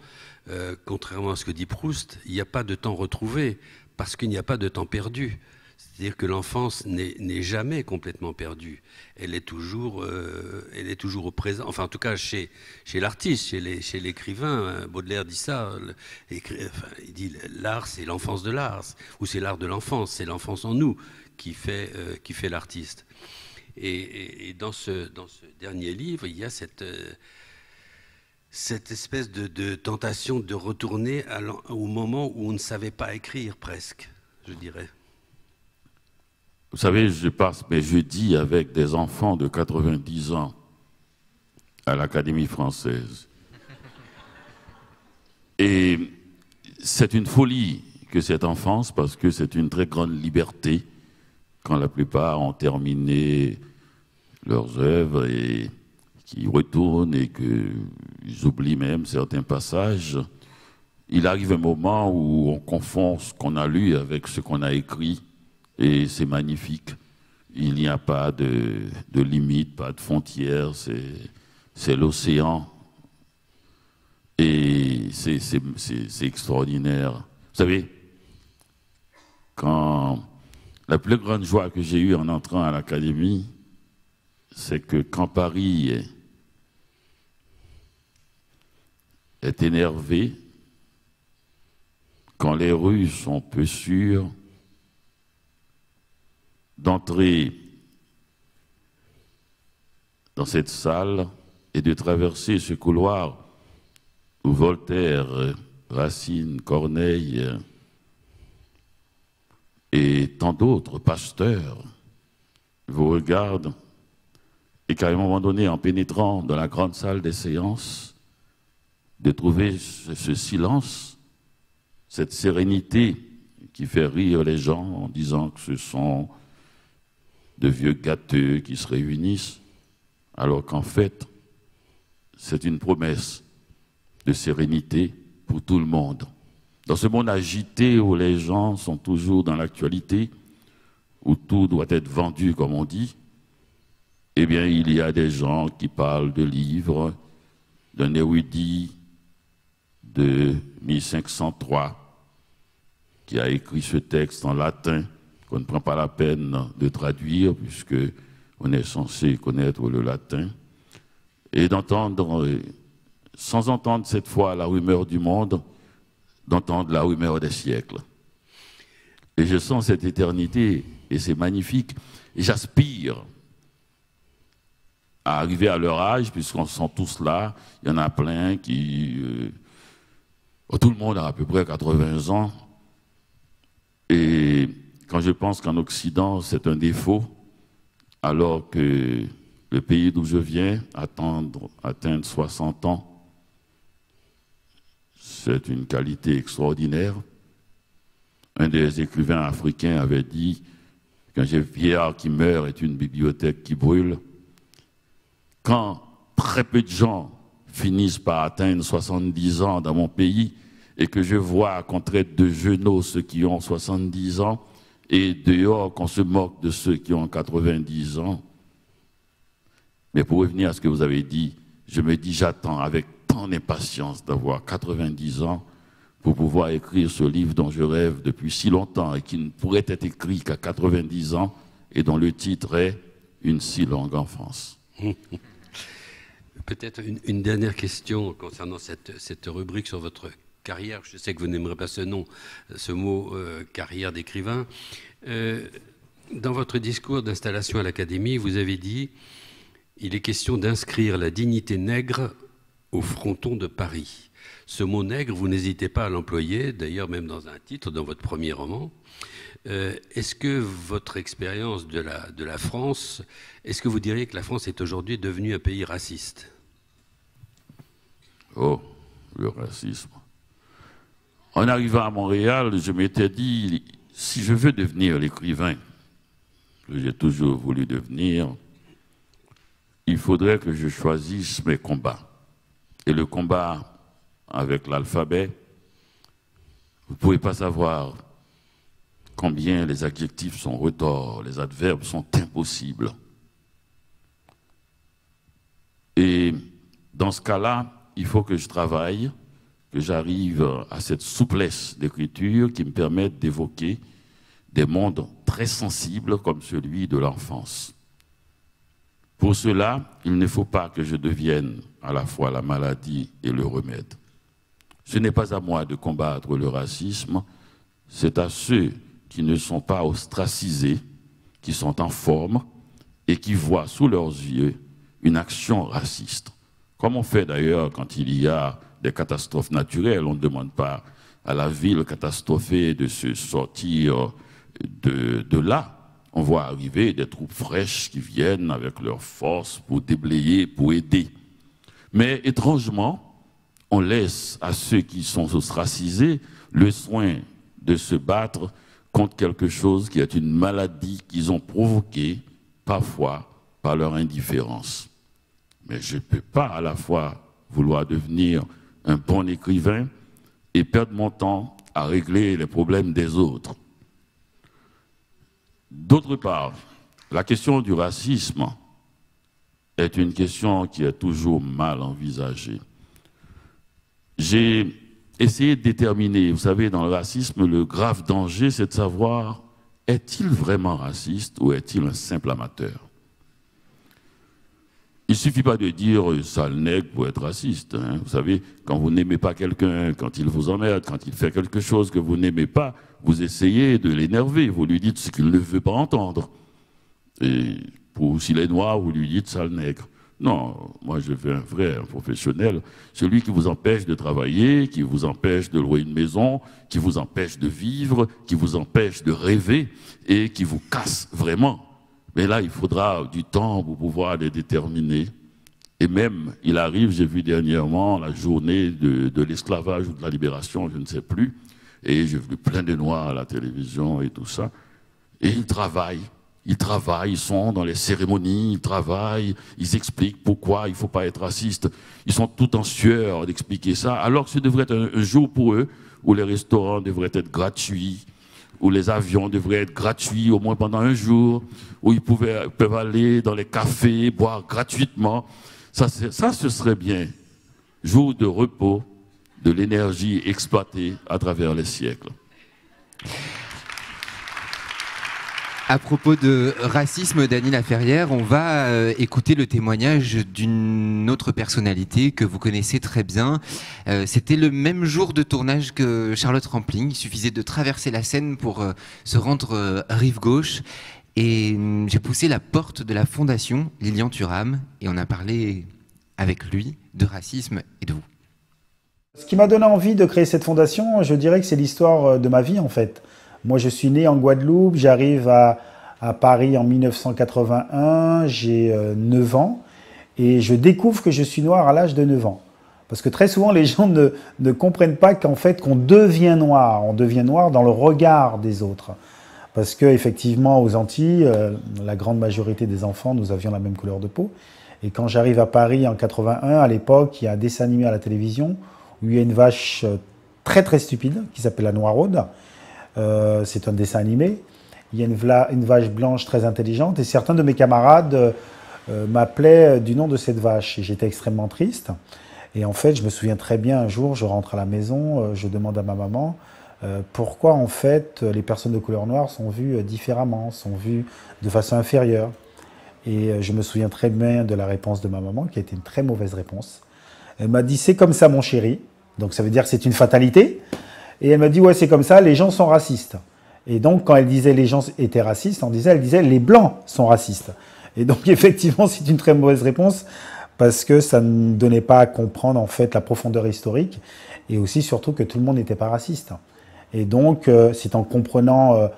contrairement à ce que dit Proust, il n'y a pas de temps retrouvé, parce qu'il n'y a pas de temps perdu. C'est-à-dire que l'enfance n'est jamais complètement perdue. Elle est toujours au présent. Enfin, en tout cas, chez l'artiste, chez l'écrivain, Baudelaire dit ça. Il dit l'art, c'est l'enfance de l'art, ou c'est l'art de l'enfance. C'est l'enfance en nous qui fait l'artiste. Et dans ce dernier livre, il y a cette espèce de tentation de retourner au moment où on ne savait pas écrire, presque, je dirais. Vous savez, je passe mes jeudis avec des enfants de 90 ans à l'Académie française. Et c'est une folie que cette enfance, parce que c'est une très grande liberté quand la plupart ont terminé leurs œuvres et qui retournent et qu'ils oublient même certains passages. Il arrive un moment où on confond ce qu'on a lu avec ce qu'on a écrit et c'est magnifique. Il n'y a pas de limite, pas de frontières, c'est l'océan. Et c'est extraordinaire. Vous savez, la plus grande joie que j'ai eue en entrant à l'académie, c'est que quand Paris est énervé, quand les rues sont peu sûres, d'entrer dans cette salle et de traverser ce couloir où Voltaire, Racine, Corneille et tant d'autres, Pasteur, vous regardent et qu'à un moment donné, en pénétrant dans la grande salle des séances, de trouver ce silence, cette sérénité qui fait rire les gens en disant que ce sont de vieux gâteux qui se réunissent, alors qu'en fait, c'est une promesse de sérénité pour tout le monde. Dans ce monde agité où les gens sont toujours dans l'actualité, où tout doit être vendu, comme on dit, eh bien, il y a des gens qui parlent de livres, d'un érudit de 1503 qui a écrit ce texte en latin qu'on ne prend pas la peine de traduire puisque on est censé connaître le latin, et d'entendre, sans entendre cette fois la rumeur du monde, d'entendre la rumeur des siècles. Et je sens cette éternité, et c'est magnifique, et j'aspire à arriver à leur âge, puisqu'on sent tous là, il y en a plein qui... tout le monde a à peu près 80 ans, et quand je pense qu'en Occident, c'est un défaut, alors que le pays d'où je viens, atteindre 60 ans, c'est une qualité extraordinaire. Un des écrivains africains avait dit qu'un vieillard qui meurt est une bibliothèque qui brûle. Quand très peu de gens finissent par atteindre 70 ans dans mon pays et que je vois qu'on traite de genoux ceux qui ont 70 ans et dehors qu'on se moque de ceux qui ont 90 ans. Mais pour revenir à ce que vous avez dit, je me dis j'attends avec tant d'impatience d'avoir 90 ans pour pouvoir écrire ce livre dont je rêve depuis si longtemps et qui ne pourrait être écrit qu'à 90 ans et dont le titre est « Une si longue enfance ». Peut-être une dernière question concernant cette rubrique sur votre carrière. Je sais que vous n'aimerez pas ce mot carrière d'écrivain. Dans votre discours d'installation à l'Académie, vous avez dit « Il est question d'inscrire la dignité nègre au fronton de Paris ». Ce mot nègre, vous n'hésitez pas à l'employer, d'ailleurs même dans un titre, dans votre premier roman. Est-ce que votre expérience de la France, est-ce que vous diriez que la France est aujourd'hui devenue un pays raciste? Oh, le racisme. En arrivant à Montréal, je m'étais dit, si je veux devenir l'écrivain que j'ai toujours voulu devenir, il faudrait que je choisisse mes combats. Et le combat avec l'alphabet, vous ne pouvez pas savoir combien les adjectifs sont retors, les adverbes sont impossibles. Et dans ce cas-là, il faut que je travaille, que j'arrive à cette souplesse d'écriture qui me permette d'évoquer des mondes très sensibles comme celui de l'enfance. Pour cela, il ne faut pas que je devienne à la fois la maladie et le remède. Ce n'est pas à moi de combattre le racisme, c'est à ceux qui ne sont pas ostracisés, qui sont en forme et qui voient sous leurs yeux une action raciste. Comme on fait d'ailleurs quand il y a des catastrophes naturelles, on ne demande pas à la ville catastrophée de se sortir de là. On voit arriver des troupes fraîches qui viennent avec leurs forces pour déblayer, pour aider. Mais étrangement, on laisse à ceux qui sont ostracisés le soin de se battre contre quelque chose qui est une maladie qu'ils ont provoquée parfois par leur indifférence. Mais je ne peux pas à la fois vouloir devenir un bon écrivain et perdre mon temps à régler les problèmes des autres. D'autre part, la question du racisme est une question qui est toujours mal envisagée. J'ai essayé de déterminer, vous savez, dans le racisme, le grave danger, c'est de savoir, est-il vraiment raciste ou est-il un simple amateur? Il ne suffit pas de dire « sale nègre » pour être raciste. Hein. Vous savez, quand vous n'aimez pas quelqu'un, quand il vous emmerde, quand il fait quelque chose que vous n'aimez pas, vous essayez de l'énerver, vous lui dites ce qu'il ne veut pas entendre. Et s'il est noir, vous lui dites « sale nègre ». Non, moi je veux un professionnel, celui qui vous empêche de travailler, qui vous empêche de louer une maison, qui vous empêche de vivre, qui vous empêche de rêver et qui vous casse vraiment. Mais là, il faudra du temps pour pouvoir les déterminer. Et même, il arrive, j'ai vu dernièrement la journée de l'esclavage ou de la libération, je ne sais plus, et j'ai vu plein de noirs à la télévision et tout ça, et ils travaillent, ils sont dans les cérémonies, ils travaillent, ils expliquent pourquoi il ne faut pas être raciste. Ils sont tout en sueur d'expliquer ça, alors que ce devrait être un jour pour eux où les restaurants devraient être gratuits, où les avions devraient être gratuits au moins pendant un jour, où ils peuvent aller dans les cafés, boire gratuitement. Ça, ce serait bien. Jour de repos, de l'énergie exploitée à travers les siècles. À propos de racisme, Dany Laferrière, on va écouter le témoignage d'une autre personnalité que vous connaissez très bien. C'était le même jour de tournage que Charlotte Rampling. Il suffisait de traverser la Seine pour se rendre rive gauche. Et j'ai poussé la porte de la fondation Lilian Thuram et on a parlé avec lui de racisme et de vous. Ce qui m'a donné envie de créer cette fondation, je dirais que c'est l'histoire de ma vie en fait. Moi, je suis né en Guadeloupe, j'arrive à Paris en 1981, j'ai 9 ans et je découvre que je suis noir à l'âge de 9 ans. Parce que très souvent, les gens ne comprennent pas qu'en fait, qu'on devient noir. On devient noir dans le regard des autres. Parce qu'effectivement, aux Antilles, la grande majorité des enfants, nous avions la même couleur de peau. Et quand j'arrive à Paris en 81, à l'époque, il y a un dessin animé à la télévision où il y a une vache très très stupide qui s'appelle la Noiraude. C'est un dessin animé. Il y a une vache blanche très intelligente et certains de mes camarades m'appelaient du nom de cette vache. Et j'étais extrêmement triste. Et en fait, je me souviens très bien, un jour, je rentre à la maison, je demande à ma maman pourquoi en fait les personnes de couleur noire sont vues différemment, sont vues de façon inférieure. Et je me souviens très bien de la réponse de ma maman, qui a été une très mauvaise réponse. Elle m'a dit « c'est comme ça mon chéri ». Donc ça veut dire que c'est une fatalité. Et elle m'a dit « ouais, c'est comme ça, les gens sont racistes ». Et donc quand elle disait « les gens étaient racistes », elle disait « les blancs sont racistes ». Et donc effectivement, c'est une très mauvaise réponse parce que ça ne donnait pas à comprendre en fait la profondeur historique et aussi surtout que tout le monde n'était pas raciste. Et donc c'est en comprenant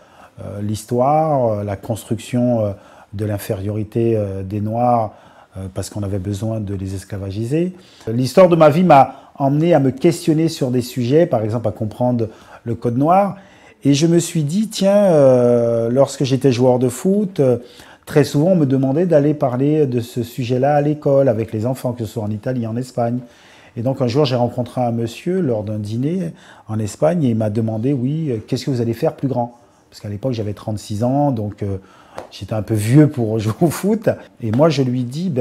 l'histoire, la construction de l'infériorité des Noirs parce qu'on avait besoin de les esclavagiser. L'histoire de ma vie m'a emmené à me questionner sur des sujets, par exemple à comprendre le code noir. Et je me suis dit, tiens, lorsque j'étais joueur de foot, très souvent on me demandait d'aller parler de ce sujet-là à l'école, avec les enfants, que ce soit en Italie, en Espagne. Et donc un jour j'ai rencontré un monsieur lors d'un dîner en Espagne et il m'a demandé, oui, qu'est-ce que vous allez faire plus grand? Parce qu'à l'époque j'avais 36 ans, donc j'étais un peu vieux pour jouer au foot. Et moi je lui dis,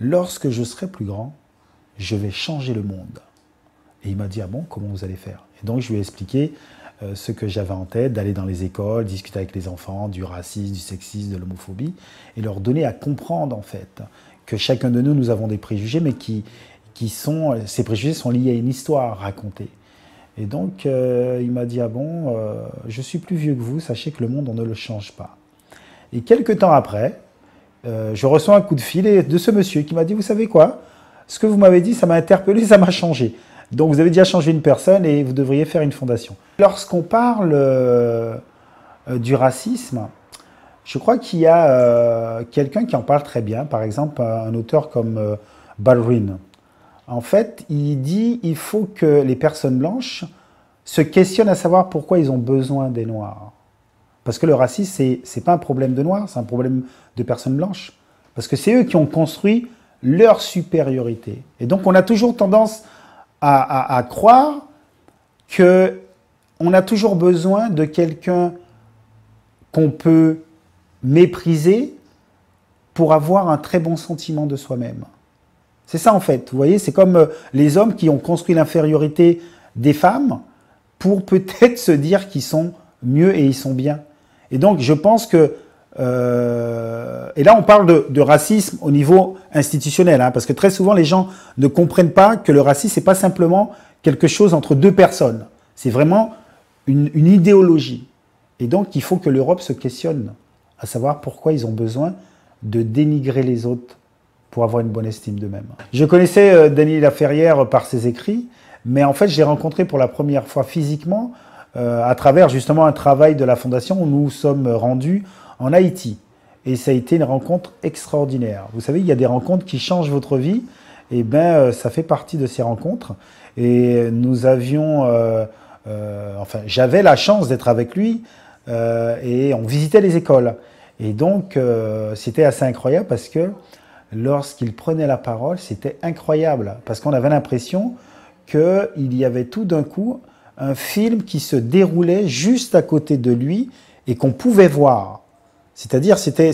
lorsque je serai plus grand, je vais changer le monde. Et il m'a dit, ah bon, comment vous allez faire? Et donc je lui ai expliqué ce que j'avais en tête, d'aller dans les écoles, discuter avec les enfants du racisme, du sexisme, de l'homophobie, et leur donner à comprendre en fait que chacun de nous avons des préjugés, mais ces préjugés sont liés à une histoire racontée. Et donc il m'a dit, ah bon, je suis plus vieux que vous, sachez que le monde on ne le change pas. Et quelques temps après, je reçois un coup de fil de ce monsieur qui m'a dit, vous savez quoi? Ce que vous m'avez dit, ça m'a interpellé, ça m'a changé. Donc vous avez déjà changé une personne et vous devriez faire une fondation. Lorsqu'on parle du racisme, je crois qu'il y a quelqu'un qui en parle très bien. Par exemple, un auteur comme Baldwin. en fait, il dit il faut que les personnes blanches se questionnent à savoir pourquoi ils ont besoin des Noirs. Parce que le racisme, c'est pas un problème de Noirs, c'est un problème de personnes blanches. Parce que c'est eux qui ont construit leur supériorité. Et donc, on a toujours tendance à croire qu'on a toujours besoin de quelqu'un qu'on peut mépriser pour avoir un très bon sentiment de soi-même. C'est ça en fait, vous voyez, c'est comme les hommes qui ont construit l'infériorité des femmes pour peut-être se dire qu'ils sont mieux et ils sont bien. Et donc je pense que, et là on parle de racisme au niveau institutionnel, hein, parce que très souvent les gens ne comprennent pas que le racisme c'est pas simplement quelque chose entre deux personnes, c'est vraiment une idéologie. Et donc il faut que l'Europe se questionne à savoir pourquoi ils ont besoin de dénigrer les autres pour avoir une bonne estime d'eux-mêmes. Je connaissais Dany Laferrière par ses écrits, mais en fait, je l'ai rencontré pour la première fois physiquement à travers justement un travail de la Fondation où nous sommes rendus en Haïti. Et ça a été une rencontre extraordinaire. Vous savez, il y a des rencontres qui changent votre vie, et bien ça fait partie de ces rencontres. Et nous avions, enfin, j'avais la chance d'être avec lui et on visitait les écoles. Et donc, c'était assez incroyable parce que lorsqu'il prenait la parole, c'était incroyable. Parce qu'on avait l'impression qu'il y avait tout d'un coup un film qui se déroulait juste à côté de lui et qu'on pouvait voir. C'est-à-dire, c'était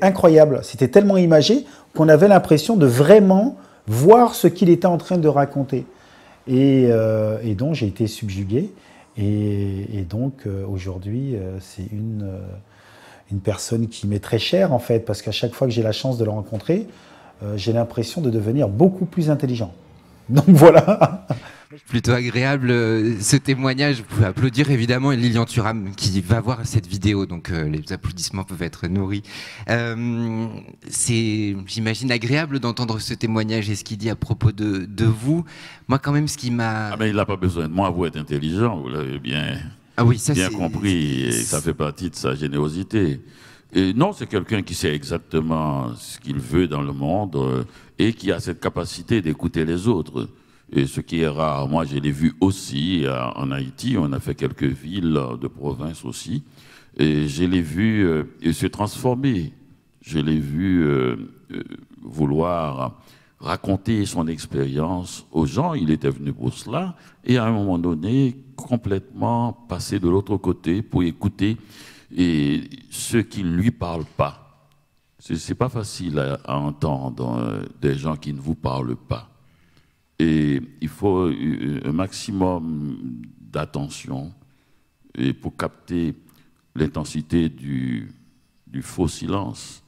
incroyable. C'était tellement imagé qu'on avait l'impression de vraiment voir ce qu'il était en train de raconter. Et donc, j'ai été subjugué. Et donc, aujourd'hui, c'est une personne qui m'est très chère, en fait, parce qu'à chaque fois que j'ai la chance de le rencontrer, j'ai l'impression de devenir beaucoup plus intelligent. Donc, voilà. Plutôt agréable ce témoignage. Vous pouvez applaudir évidemment Lilian Thuram qui va voir cette vidéo, donc les applaudissements peuvent être nourris. C'est, j'imagine, agréable d'entendre ce témoignage et ce qu'il dit à propos de vous. Moi, quand même, ce qui m'a... Ah ben, il n'a pas besoin de moi pour être intelligent, vous l'avez bien, bien compris, et ça fait partie de sa générosité. Et non, c'est quelqu'un qui sait exactement ce qu'il veut dans le monde et qui a cette capacité d'écouter les autres. Et ce qui est rare, moi je l'ai vu aussi en Haïti, on a fait quelques villes de province aussi, et je l'ai vu se transformer, je l'ai vu vouloir raconter son expérience aux gens, il était venu pour cela, et à un moment donné, complètement passer de l'autre côté pour écouter ceux qui ne lui parlent pas. C'est pas facile à entendre des gens qui ne vous parlent pas. Et il faut un maximum d'attention pour capter l'intensité du faux silence.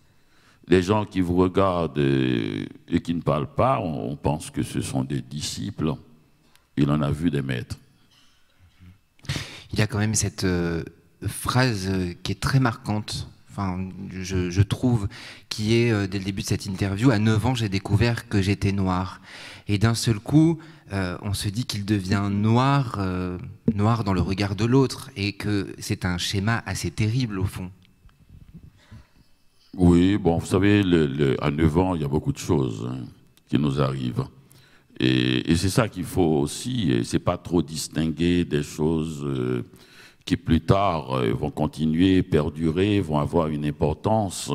Les gens qui vous regardent et qui ne parlent pas, on pense que ce sont des disciples. Il en a vu des maîtres. Il y a quand même cette phrase qui est très marquante, enfin, je trouve, qui est dès le début de cette interview, à 9 ans, j'ai découvert que j'étais noir. Et d'un seul coup, on se dit qu'il devient noir, noir dans le regard de l'autre, et que c'est un schéma assez terrible au fond. Oui, bon, vous savez, à 9 ans, il y a beaucoup de choses qui nous arrivent. Et c'est ça qu'il faut aussi, et c'est pas trop distinguer des choses qui plus tard vont continuer, perdurer, vont avoir une importance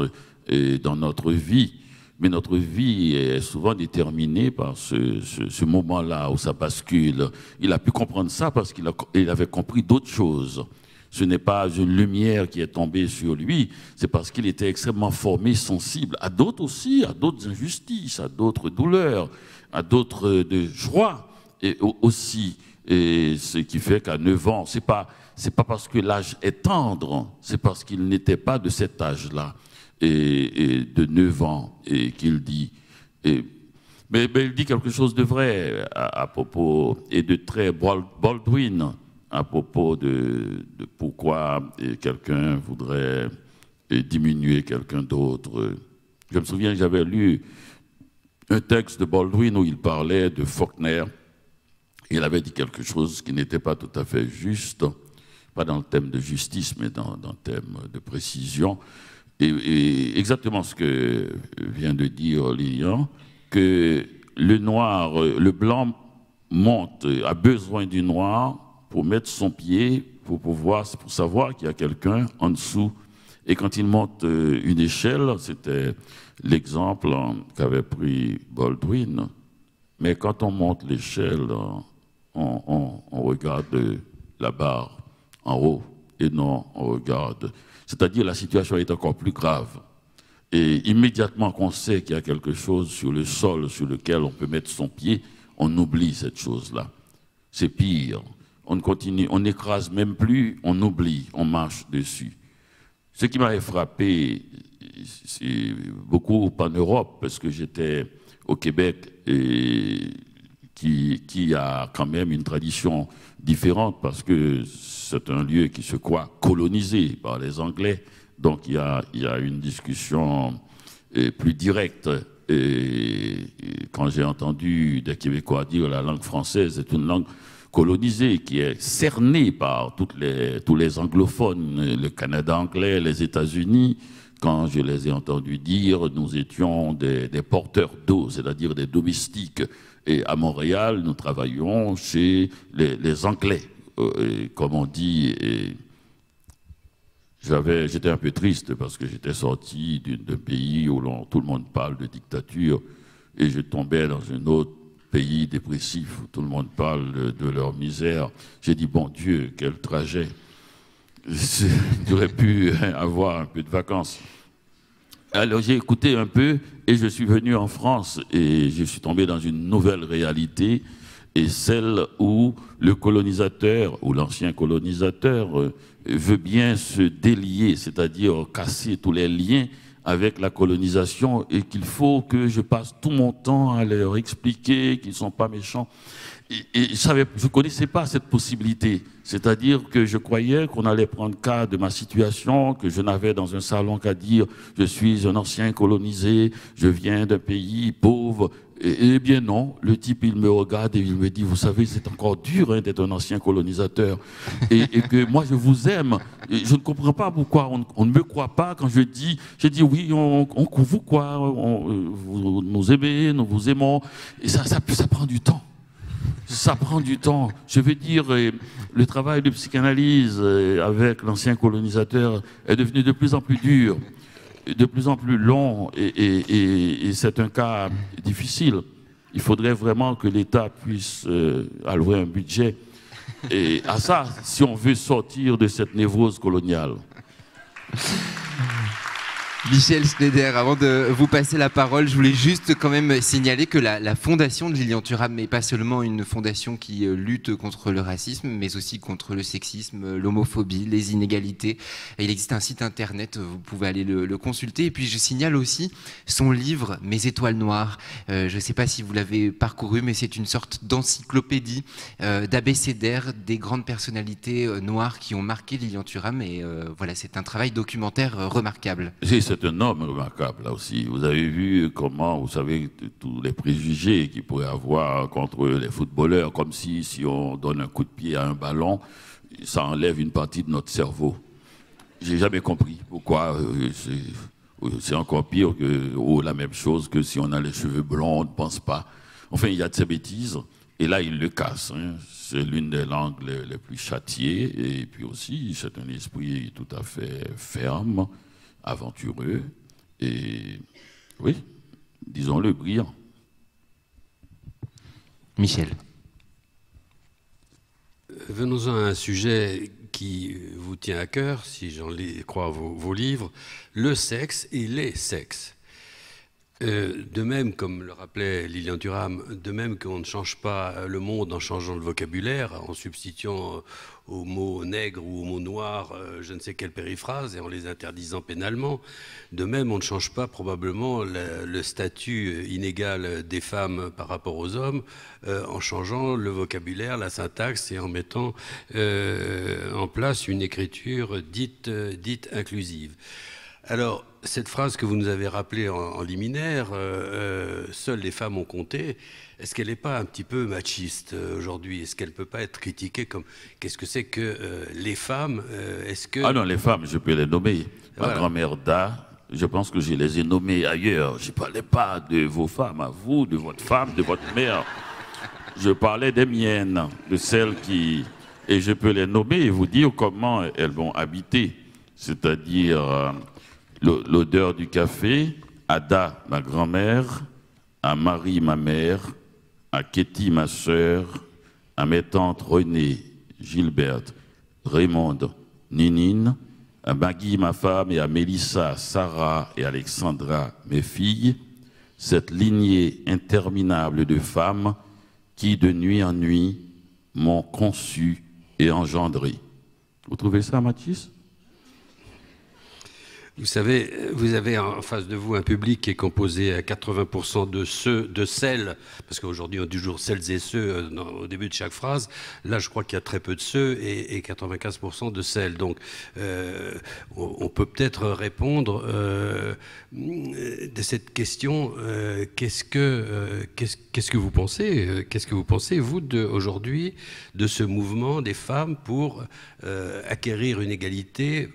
dans notre vie. Mais notre vie est souvent déterminée par ce moment-là où ça bascule. Il a pu comprendre ça parce qu'il avait compris d'autres choses. Ce n'est pas une lumière qui est tombée sur lui, c'est parce qu'il était extrêmement formé, sensible à d'autres aussi, à d'autres injustices, à d'autres douleurs, à d'autres joies et aussi. Et ce qui fait qu'à 9 ans, c'est pas parce que l'âge est tendre, c'est parce qu'il n'était pas de cet âge-là. Et de 9 ans, et qu'il dit. Mais il dit quelque chose de vrai à propos, et de très Baldwin, à propos de pourquoi quelqu'un voudrait diminuer quelqu'un d'autre. Je me souviens que j'avais lu un texte de Baldwin où il parlait de Faulkner. Il avait dit quelque chose qui n'était pas tout à fait juste, pas dans le thème de justice, mais dans le thème de précision. Et exactement ce que vient de dire Lilian, que le noir, le blanc monte, a besoin du noir pour mettre son pied, pour savoir qu'il y a quelqu'un en dessous. Et quand il monte une échelle, c'était l'exemple qu'avait pris Baldwin. Mais quand on monte l'échelle, on regarde la barre en haut et non on regarde. C'est-à-dire la situation est encore plus grave. Et immédiatement qu'on sait qu'il y a quelque chose sur le sol sur lequel on peut mettre son pied, on oublie cette chose-là. C'est pire. On continue, on n'écrase même plus, on oublie, on marche dessus. Ce qui m'avait frappé, c'est beaucoup en Europe, parce que j'étais au Québec, et qui a quand même une tradition différente, parce que c'est un lieu qui se croit colonisé par les Anglais. Donc il y a une discussion plus directe. Et quand j'ai entendu des Québécois dire la langue française est une langue colonisée, qui est cernée par tous les anglophones, le Canada anglais, les États-Unis. Quand je les ai entendus dire, nous étions des porteurs d'eau, c'est-à-dire des domestiques. Et à Montréal, nous travaillions chez les Anglais, comme on dit. J'étais un peu triste parce que j'étais sorti d'un pays où tout le monde parle de dictature, et je tombais dans un autre pays dépressif où tout le monde parle de leur misère. J'ai dit, bon Dieu, quel trajet. J'aurais pu avoir un peu de vacances. Alors j'ai écouté un peu et je suis venu en France et je suis tombé dans une nouvelle réalité, et celle où le colonisateur ou l'ancien colonisateur veut bien se délier, c'est-à-dire casser tous les liens avec la colonisation, et qu'il faut que je passe tout mon temps à leur expliquer qu'ils ne sont pas méchants. Et je ne connaissais pas cette possibilité. C'est-à-dire que je croyais qu'on allait prendre cas de ma situation, que je n'avais dans un salon qu'à dire « je suis un ancien colonisé, je viens d'un pays pauvre ». Eh bien non, le type il me regarde et il me dit « vous savez, c'est encore dur hein, d'être un ancien colonisateur et que moi je vous aime ». Je ne comprends pas pourquoi on ne me croit pas quand je dis « oui, on vous croit, vous nous aimez, nous vous aimons ». Et ça prend du temps. Ça prend du temps. Je veux dire, le travail de psychanalyse avec l'ancien colonisateur est devenu de plus en plus dur, de plus en plus long, et c'est un cas difficile. Il faudrait vraiment que l'État puisse allouer un budget et à ça, si on veut sortir de cette névrose coloniale. Michel Schneider, avant de vous passer la parole, je voulais juste quand même signaler que la fondation de Lilian Thuram n'est pas seulement une fondation qui lutte contre le racisme, mais aussi contre le sexisme, l'homophobie, les inégalités. Et il existe un site internet, vous pouvez aller le consulter. Et puis je signale aussi son livre « Mes étoiles noires ». Je ne sais pas si vous l'avez parcouru, mais c'est une sorte d'encyclopédie, d'abécédaire des grandes personnalités noires qui ont marqué Lilian Thuram. Et voilà, c'est un travail documentaire remarquable. C'est un homme remarquable, là aussi. Vous avez vu comment, vous savez, tous les préjugés qu'il pourrait avoir contre les footballeurs, comme si on donne un coup de pied à un ballon, ça enlève une partie de notre cerveau. J'ai jamais compris pourquoi. C'est encore pire que la même chose que si on a les cheveux blonds, on ne pense pas. Enfin, il y a de ces bêtises, et là, il le casse. Hein. C'est l'une des langues les plus châtiées, et puis aussi, c'est un esprit tout à fait ferme, aventureux et, oui, disons-le, brillant. Michel. Venons-en à un sujet qui vous tient à cœur, si j'en crois vos livres, le sexe et les sexes. De même, comme le rappelait Lilian Thuram, de même qu'on ne change pas le monde en changeant le vocabulaire, en substituant aux mots nègre ou aux mots noir je ne sais quelle périphrase et en les interdisant pénalement, de même on ne change pas probablement le statut inégal des femmes par rapport aux hommes en changeant le vocabulaire, la syntaxe et en mettant en place une écriture dite inclusive. Alors, cette phrase que vous nous avez rappelée en liminaire, seules les femmes ont compté, est-ce qu'elle n'est pas un petit peu machiste aujourd'hui? Est-ce qu'elle ne peut pas être critiquée comme... Qu'est-ce que c'est que les femmes est-ce que... Ah non, les femmes, je peux les nommer. Ma grand-mère Da, Je pense que je les ai nommés ailleurs. Je ne parlais pas de vos femmes à vous, de votre femme, de votre mère. Je parlais des miennes, de celles qui... Et je peux les nommer et vous dire comment elles vont habiter. C'est-à-dire l'odeur du café, Ada, ma grand-mère, à Marie, ma mère, à Ketty, ma sœur, à mes tantes Renée, Gilberte, Raymonde, Ninine, à Maggie, ma femme, et à Mélissa, Sarah et Alexandra, mes filles, cette lignée interminable de femmes qui, de nuit en nuit, m'ont conçu et engendré. Vous trouvez ça, Mathis? Vous savez, vous avez en face de vous un public qui est composé à 80% de celles, parce qu'aujourd'hui on dit toujours celles et ceux au début de chaque phrase. Là, je crois qu'il y a très peu de ceux et 95% de celles. Donc, on peut peut-être répondre de cette question. Qu'est-ce que vous pensez? Qu'est-ce que vous pensez, vous, aujourd'hui, de ce mouvement des femmes pour acquérir une égalité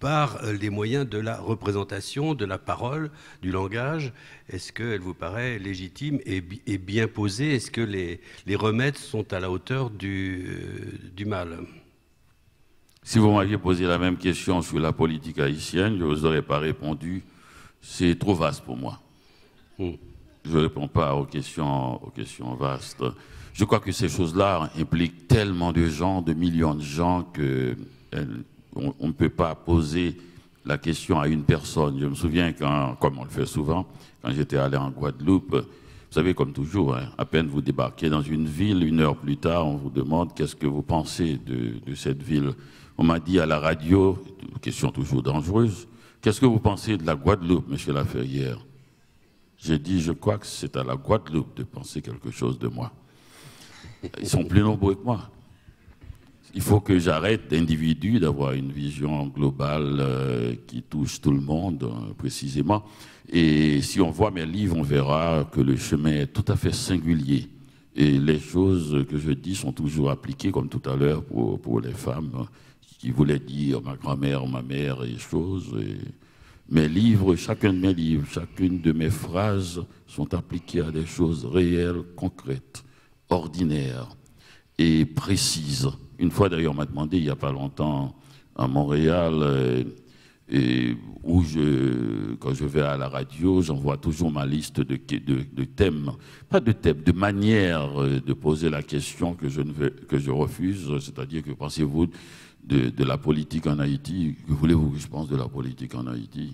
par les moyens de la représentation, de la parole, du langage? Est-ce qu'elle vous paraît légitime et bien posée? Est-ce que les remèdes sont à la hauteur du mal? Si vous m'aviez posé la même question sur la politique haïtienne, je ne vous aurais pas répondu. C'est trop vaste pour moi. Je ne réponds pas aux questions vastes. Je crois que ces choses-là impliquent tellement de gens, de millions de gens, que... on ne peut pas poser la question à une personne. Je me souviens, comme on le fait souvent, quand j'étais allé en Guadeloupe, vous savez, comme toujours, hein, à peine vous débarquez dans une ville, 1 heure plus tard, on vous demande qu'est-ce que vous pensez de cette ville. On m'a dit à la radio, question toujours dangereuse, qu'est-ce que vous pensez de la Guadeloupe, monsieur Laferrière? J'ai dit, je crois que c'est à la Guadeloupe de penser quelque chose de moi. Ils sont plus nombreux que moi. Il faut que j'arrête d'individu, d'avoir une vision globale qui touche tout le monde, précisément. Et si on voit mes livres, on verra que le chemin est tout à fait singulier. Et les choses que je dis sont toujours appliquées, comme tout à l'heure, pour les femmes qui voulaient dire ma grand-mère, ma mère et choses. Et mes livres, chacun de mes livres, chacune de mes phrases sont appliquées à des choses réelles, concrètes, ordinaires et précises. Une fois d'ailleurs, on m'a demandé, il n'y a pas longtemps, à Montréal, quand je vais à la radio, j'envoie toujours ma liste de thèmes, pas de thèmes, de manières de poser la question que je refuse, c'est-à-dire que pensez-vous de la politique en Haïti? Que voulez-vous que je pense de la politique en Haïti?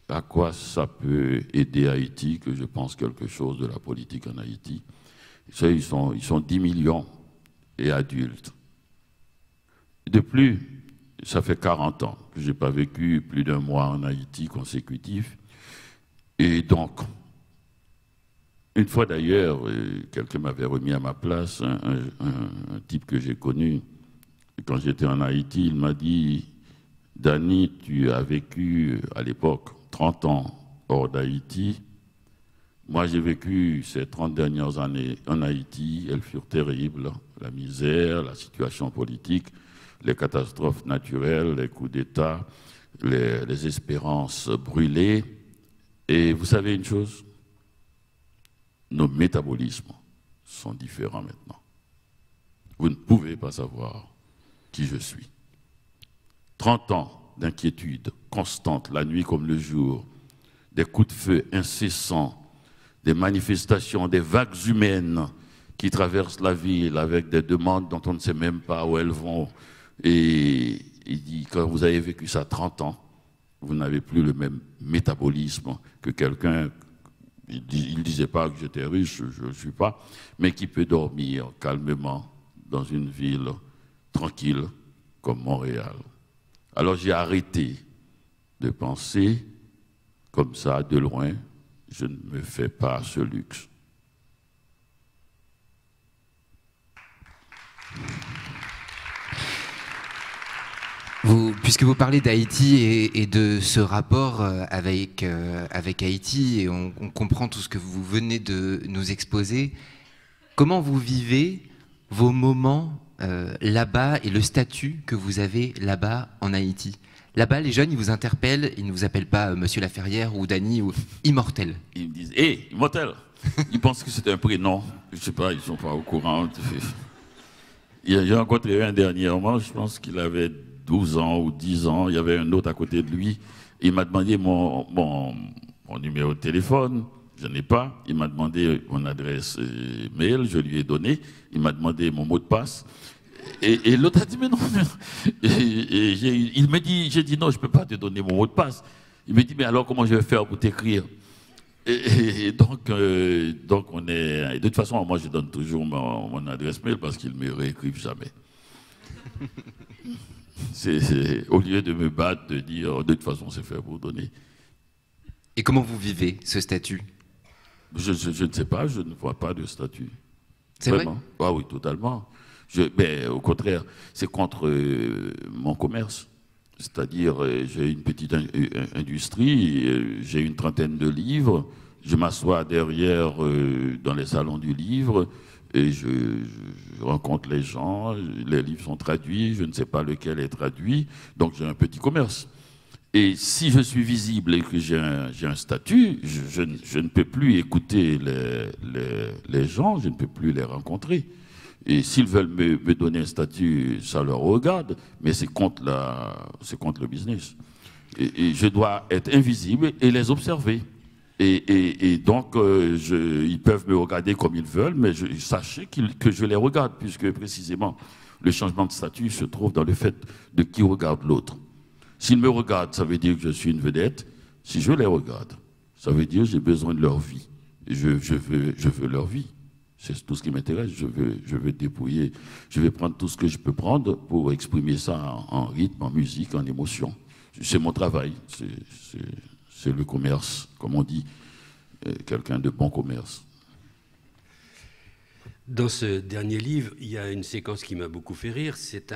À quoi ça peut aider Haïti que je pense quelque chose de la politique en Haïti? Ça, ils sont 10 millions. Et adultes. De plus, ça fait 40 ans que je n'ai pas vécu plus d'1 mois en Haïti consécutif. Et donc, une fois d'ailleurs, quelqu'un m'avait remis à ma place, un type que j'ai connu, quand j'étais en Haïti, il m'a dit, Danny, tu as vécu à l'époque 30 ans hors d'Haïti. Moi, j'ai vécu ces 30 dernières années en Haïti, elles furent terribles. La misère, la situation politique, les catastrophes naturelles, les coups d'État, les espérances brûlées. Et vous savez une chose? Nos métabolismes sont différents maintenant. Vous ne pouvez pas savoir qui je suis. 30 ans d'inquiétude constante, la nuit comme le jour, des coups de feu incessants, des manifestations, des vagues humaines qui traversent la ville avec des demandes dont on ne sait même pas où elles vont. Et il dit, quand vous avez vécu ça 30 ans, vous n'avez plus le même métabolisme que quelqu'un, il ne disait pas que j'étais riche, je ne le suis pas, mais qui peut dormir calmement dans une ville tranquille comme Montréal. Alors j'ai arrêté de penser comme ça, de loin. Je ne me fais pas ce luxe. Puisque vous parlez d'Haïti et de ce rapport avec Haïti, et on comprend tout ce que vous venez de nous exposer, comment vous vivez vos moments là-bas et le statut que vous avez là-bas en Haïti? Là-bas, les jeunes, ils vous interpellent, ils ne vous appellent pas Monsieur Laferrière ou Dany ou Immortel. Ils me disent « Hé, Immortel !» Ils pensent que c'est un prénom. Je ne sais pas, ils ne sont pas au courant. J'ai rencontré un dernièrement, je pense qu'il avait 12 ans ou 10 ans. Il y avait un autre à côté de lui. Il m'a demandé mon numéro de téléphone. Je n'ai pas. Il m'a demandé mon adresse mail. Je lui ai donné. Il m'a demandé mon mot de passe. Et l'autre a dit, mais non. Il me dit, j'ai dit, non, je ne peux pas te donner mon mot de passe. Il me dit, mais alors comment je vais faire pour t'écrire? Et donc, on est... Et de toute façon, moi, je donne toujours mon adresse mail parce qu'ils ne me réécrivent jamais. Au lieu de me battre, de dire, de toute façon, c'est fait pour donner. Et comment vous vivez ce statut? Je ne sais pas, je ne vois pas de statut. C'est vrai? Ah oui, totalement. Mais au contraire, c'est contre mon commerce. C'est-à-dire, j'ai une petite industrie, j'ai une trentaine de livres, je m'assois derrière dans les salons du livre et je rencontre les gens, les livres sont traduits, je ne sais pas lequel est traduit, donc j'ai un petit commerce. Et si je suis visible et que j'ai un statut, je ne peux plus écouter les gens, je ne peux plus les rencontrer. Et s'ils veulent me donner un statut, ça leur regarde, mais c'est contre le business. Et je dois être invisible et les observer. Et donc, ils peuvent me regarder comme ils veulent, mais sachez que je les regarde, puisque précisément, le changement de statut se trouve dans le fait de qui regarde l'autre. S'ils me regardent, ça veut dire que je suis une vedette. Si je les regarde, ça veut dire que j'ai besoin de leur vie. Et je veux leur vie. C'est tout ce qui m'intéresse. Je veux dépouiller. Je vais prendre tout ce que je peux prendre pour exprimer ça en rythme, en musique, en émotion. C'est mon travail. C'est le commerce, comme on dit. Quelqu'un de bon commerce. Dans ce dernier livre, il y a une séquence qui m'a beaucoup fait rire. C'est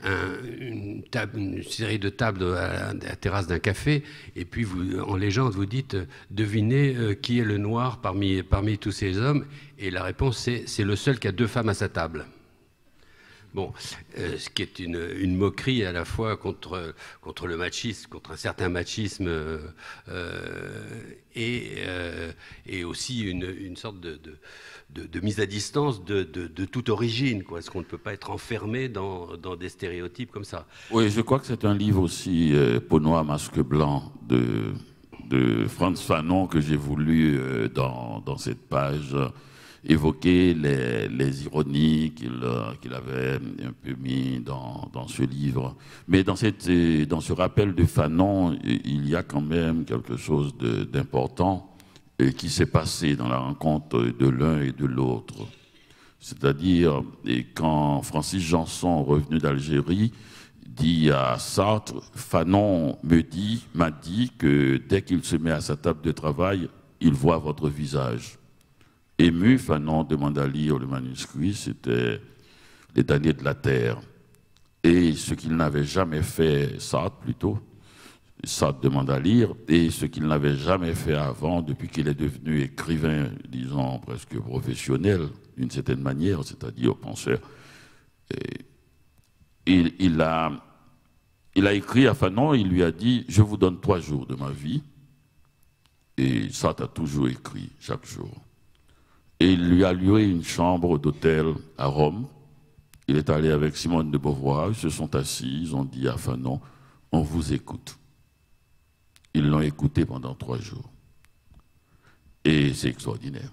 une série de tables à la terrasse d'un café. Et puis, en légende, vous dites « Devinez qui est le noir parmi tous ces hommes ?» Et la réponse, c'est le seul qui a 2 femmes à sa table. Bon, ce qui est une moquerie à la fois contre le machisme, contre un certain machisme, et aussi une sorte de mise à distance de toute origine, quoi. Est-ce qu'on ne peut pas être enfermé dans des stéréotypes comme ça? Oui, je crois que c'est un livre aussi, Peau noire, masque blanc, de Frantz Fanon, que j'ai voulu, dans cette page, évoquer les ironies qu'il avait un peu mis dans ce livre. Mais dans ce rappel de Fanon, il y a quand même quelque chose d'important qui s'est passé dans la rencontre de l'un et de l'autre. C'est-à-dire, quand Francis Janson, revenu d'Algérie, dit à Sartre, Fanon m'a dit que dès qu'il se met à sa table de travail, il voit votre visage. Ému, Fanon demande à lire le manuscrit, c'était Les damnés de la terre. Et ce qu'il n'avait jamais fait, Sartre plutôt, Sartre demande à lire, et ce qu'il n'avait jamais fait avant, depuis qu'il est devenu écrivain, disons presque professionnel, d'une certaine manière, c'est-à-dire penseur. Il a écrit à Fanon, il lui a dit « Je vous donne 3 jours de ma vie ». Et Sartre a toujours écrit, chaque jour. Et il lui a loué une chambre d'hôtel à Rome. Il est allé avec Simone de Beauvoir, ils se sont assis, ils ont dit à Fanon « On vous écoute ». Ils l'ont écouté pendant 3 jours. Et c'est extraordinaire.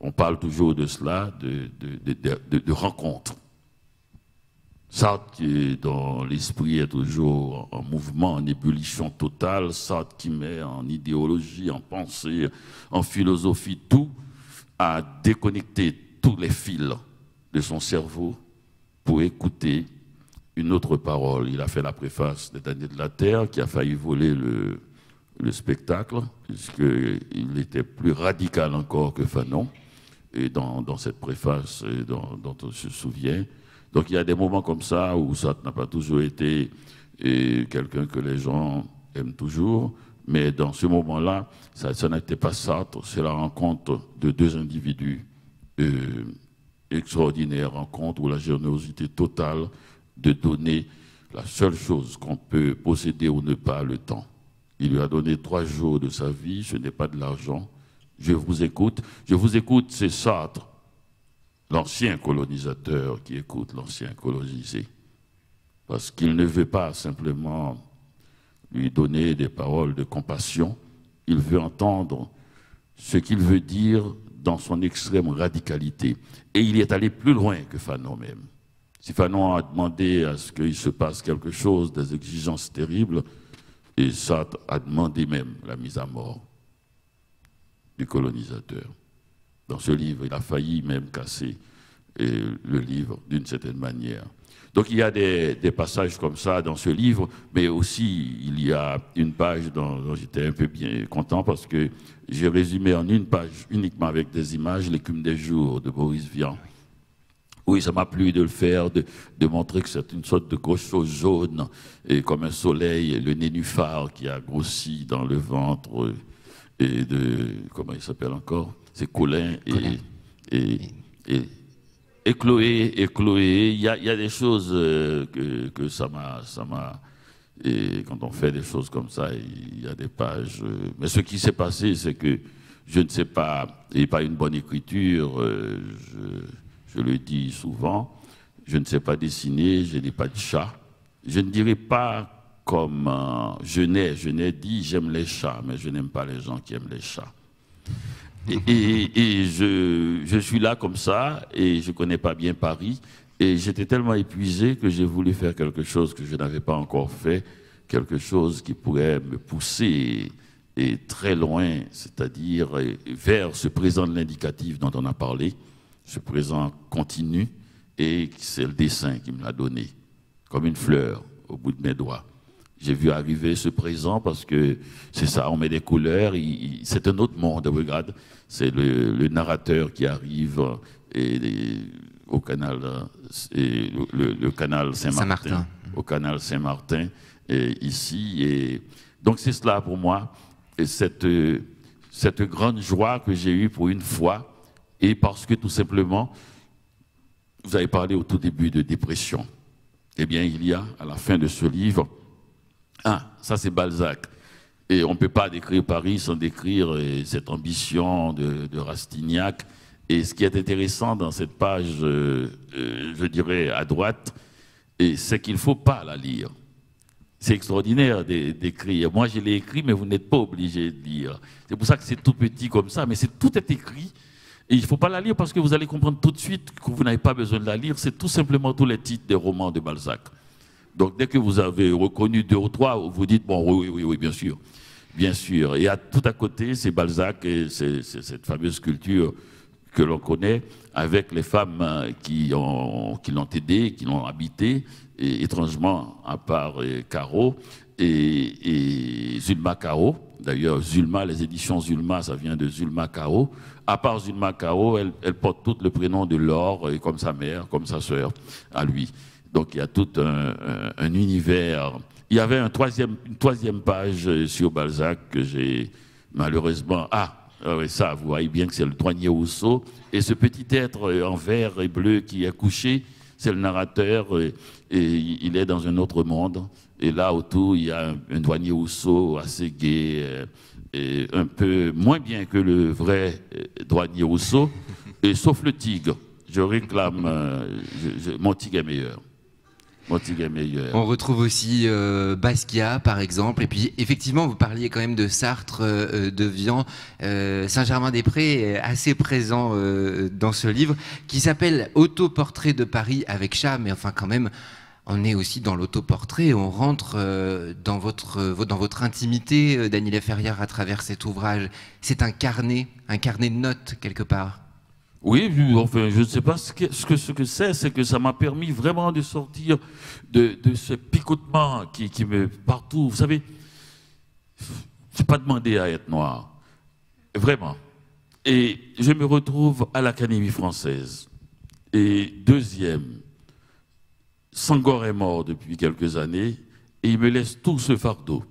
On parle toujours de cela, de rencontres. Sartre, dont l'esprit est toujours en mouvement, en ébullition totale, Sartre qui met en idéologie, en pensée, en philosophie, tout, a déconnecté tous les fils de son cerveau pour écouter une autre parole. Il a fait la préface des Damnés de la terre, qui a failli voler le spectacle, puisqu'il était plus radical encore que Fanon, et dans cette préface dont on se souvient. Donc il y a des moments comme ça où Sartre n'a pas toujours été quelqu'un que les gens aiment toujours, mais dans ce moment-là, ça n'était pas Sartre, c'est la rencontre de 2 individus extraordinaires, rencontre où la générosité totale de donner la seule chose qu'on peut posséder ou ne pas, le temps. Il lui a donné 3 jours de sa vie, je n'ai pas de l'argent, je vous écoute. Je vous écoute, c'est Sartre, l'ancien colonisateur qui écoute l'ancien colonisé. Parce qu'il ne veut pas simplement lui donner des paroles de compassion, il veut entendre ce qu'il veut dire dans son extrême radicalité. Et il est allé plus loin que Fanon même. Si Fanon a demandé à ce qu'il se passe quelque chose, des exigences terribles, et Sartre a demandé même la mise à mort du colonisateur. Dans ce livre, il a failli même casser le livre d'une certaine manière. Donc il y a des passages comme ça dans ce livre, mais aussi il y a une page dont j'étais un peu bien content parce que j'ai résumé en une page uniquement avec des images l'écume des jours de Boris Vian. Oui, ça m'a plu de le faire, de montrer que c'est une sorte de grosse chose jaune, et comme un soleil, le nénuphar qui a grossi dans le ventre, et de, comment il s'appelle encore? C'est Colin et Chloé, il y a des choses que ça m'a, et quand on fait des choses comme ça, il y a des pages. Mais ce qui s'est passé, c'est que je ne sais pas, et pas une bonne écriture, je le dis souvent, je ne sais pas dessiner, je n'ai pas de chat. Je ne dirais pas comme je n'ai dit j'aime les chats, mais je n'aime pas les gens qui aiment les chats. Et je suis là comme ça, et je ne connais pas bien Paris, et j'étais tellement épuisé que j'ai voulu faire quelque chose que je n'avais pas encore fait, quelque chose qui pourrait me pousser et très loin, c'est-à-dire vers ce présent de l'indicatif dont on a parlé, ce présent continu, et c'est le dessin qui me l'a donné, comme une fleur au bout de mes doigts. J'ai vu arriver ce présent parce que c'est ça, on met des couleurs, c'est un autre monde, regarde, c'est le narrateur qui arrive au canal, le canal Saint-Martin, au canal Saint-Martin, ici, et donc c'est cela pour moi, et cette grande joie que j'ai eue pour une fois, et parce que tout simplement, vous avez parlé au tout début de dépression. Eh bien, il y a, à la fin de ce livre, ça c'est Balzac. Et on ne peut pas décrire Paris sans décrire cette ambition de Rastignac. Et ce qui est intéressant dans cette page, je dirais à droite, c'est qu'il ne faut pas la lire. C'est extraordinaire d'écrire. Moi, je l'ai écrit, mais vous n'êtes pas obligé de lire. C'est pour ça que c'est tout petit comme ça, mais tout est écrit. Et il ne faut pas la lire parce que vous allez comprendre tout de suite que vous n'avez pas besoin de la lire. C'est tout simplement tous les titres des romans de Balzac. Donc dès que vous avez reconnu 2 ou 3, vous dites, bon, oui, bien sûr. Bien sûr. Et tout à côté, c'est Balzac, et c'est cette fameuse culture que l'on connaît, avec les femmes qui l'ont aidé, qui l'ont habité, et étrangement, à part Caro et Zulma Caro. D'ailleurs, Zulma, les éditions Zulma, ça vient de Zulma Caro. À part Zulma Caro, elle porte tout le prénom de Laure, comme sa mère, comme sa sœur, à lui. Donc il y a tout un univers. Il y avait une troisième page sur Balzac que j'ai malheureusement... ça, vous voyez bien que c'est le douanier Rousseau. Et ce petit être en vert et bleu qui est couché, c'est le narrateur, et il est dans un autre monde. Et là, autour, il y a un douanier Rousseau assez gai, et un peu moins bien que le vrai douanier Rousseau, et sauf le tigre. Je réclame, mon tigre est meilleur. On retrouve aussi Basquiat, par exemple. Et puis, effectivement, vous parliez quand même de Sartre, de Vian. Saint-Germain-des-Prés est assez présent dans ce livre, qui s'appelle Autoportrait de Paris avec chat. Mais enfin, quand même, on est aussi dans l'autoportrait. On rentre dans votre intimité, Dany Laferrière, à travers cet ouvrage. C'est un carnet de notes, quelque part. Oui, enfin, je ne sais pas ce que c'est que ça m'a permis vraiment de sortir de ce picotement qui me partout. Vous savez, c'est pas demandé à être noir, vraiment. Et je me retrouve à l'Académie française. Et deuxième, Senghor est mort depuis quelques années et il me laisse tout ce fardeau.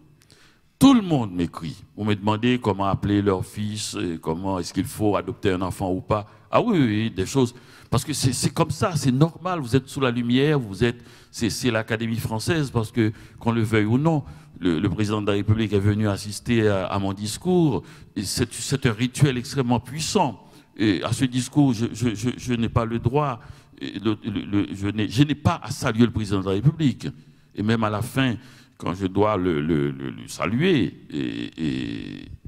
Tout le monde m'écrit. Vous me demandez comment appeler leur fils, comment est-ce qu'il faut adopter un enfant ou pas. Ah oui, oui, des choses. Parce que c'est comme ça, c'est normal. Vous êtes sous la lumière, c'est l'Académie française, parce que, qu'on le veuille ou non, le président de la République est venu assister à mon discours. C'est un rituel extrêmement puissant. Et à ce discours, je n'ai pas le droit, je n'ai pas à saluer le président de la République. Et même à la fin, quand je dois le saluer,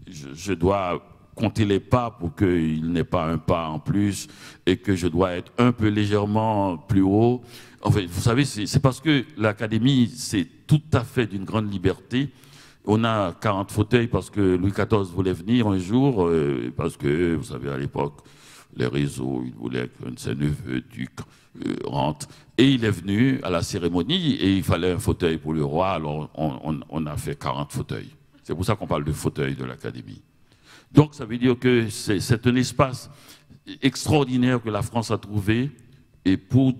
je dois compter les pas pour qu'il n'ait pas un pas en plus et que je dois être un peu légèrement plus haut. En fait, vous savez, c'est parce que l'Académie, c'est tout à fait d'une grande liberté. On a 40 fauteuils parce que Louis XIV voulait venir un jour, parce que, vous savez, à l'époque, les réseaux, il voulait qu'un de ses neveux, duc, rentre. Et il est venu à la cérémonie et il fallait un fauteuil pour le roi, alors on a fait 40 fauteuils. C'est pour ça qu'on parle de fauteuil de l'Académie. Donc ça veut dire que c'est un espace extraordinaire que la France a trouvé et pour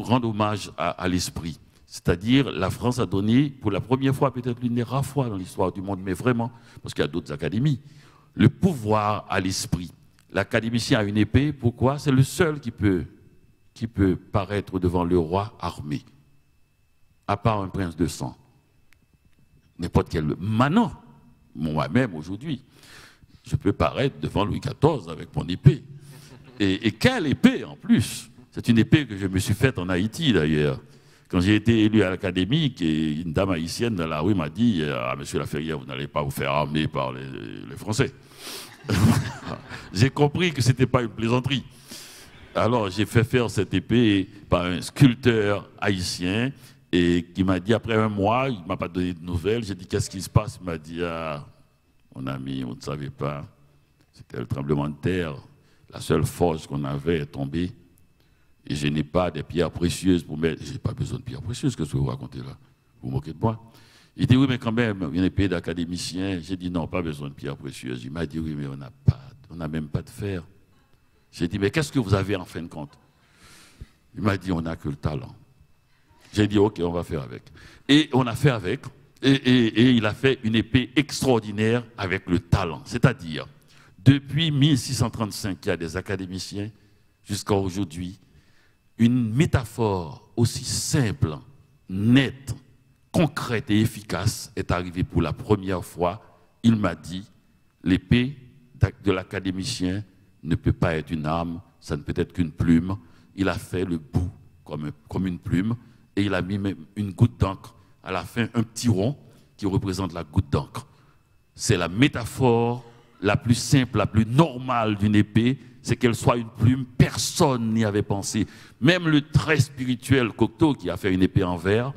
rendre hommage à l'esprit. C'est-à-dire, la France a donné, pour la première fois, peut-être l'une des rares fois dans l'histoire du monde, mais vraiment, parce qu'il y a d'autres académies, le pouvoir à l'esprit. L'académicien a une épée, pourquoi? C'est le seul qui peut paraître devant le roi armé, à part un prince de sang. N'importe quel... Maintenant, moi-même aujourd'hui, je peux paraître devant Louis XIV avec mon épée. Et quelle épée en plus! C'est une épée que je me suis faite en Haïti d'ailleurs. Quand j'ai été élu à l'Académie, une dame haïtienne dans la rue m'a dit « Ah, monsieur Laferrière, vous n'allez pas vous faire armer par les Français. » J'ai compris que ce n'était pas une plaisanterie. Alors j'ai fait faire cette épée par un sculpteur haïtien et qui m'a dit, après un mois, il ne m'a pas donné de nouvelles. J'ai dit « Qu'est-ce qui se passe ?» Il m'a dit « Ah, mon ami, on ne savait pas. C'était le tremblement de terre. La seule forge qu'on avait est tombée. Et je n'ai pas des pierres précieuses pour mettre. Je n'ai pas besoin de pierres précieuses, qu'est-ce que vous racontez là? Vous vous moquez de moi? Il dit, oui, mais quand même, une épée d'académicien. J'ai dit, non, pas besoin de pierres précieuses. Il m'a dit, oui, mais on n'a même pas de fer. J'ai dit, mais qu'est-ce que vous avez en fin de compte? Il m'a dit, on n'a que le talent. J'ai dit, ok, on va faire avec. Et on a fait avec. Et il a fait une épée extraordinaire avec le talent. C'est-à-dire, depuis 1635, il y a des académiciens, jusqu'à aujourd'hui, une métaphore aussi simple, nette, concrète et efficace est arrivée pour la première fois. Il m'a dit, l'épée de l'académicien ne peut pas être une arme, ça ne peut être qu'une plume. Il a fait le bout comme une plume et il a mis même une goutte d'encre. À la fin, un petit rond qui représente la goutte d'encre. C'est la métaphore la plus simple, la plus normale d'une épée, c'est qu'elle soit une plume. Personne n'y avait pensé. Même le très spirituel Cocteau, qui a fait une épée en verre,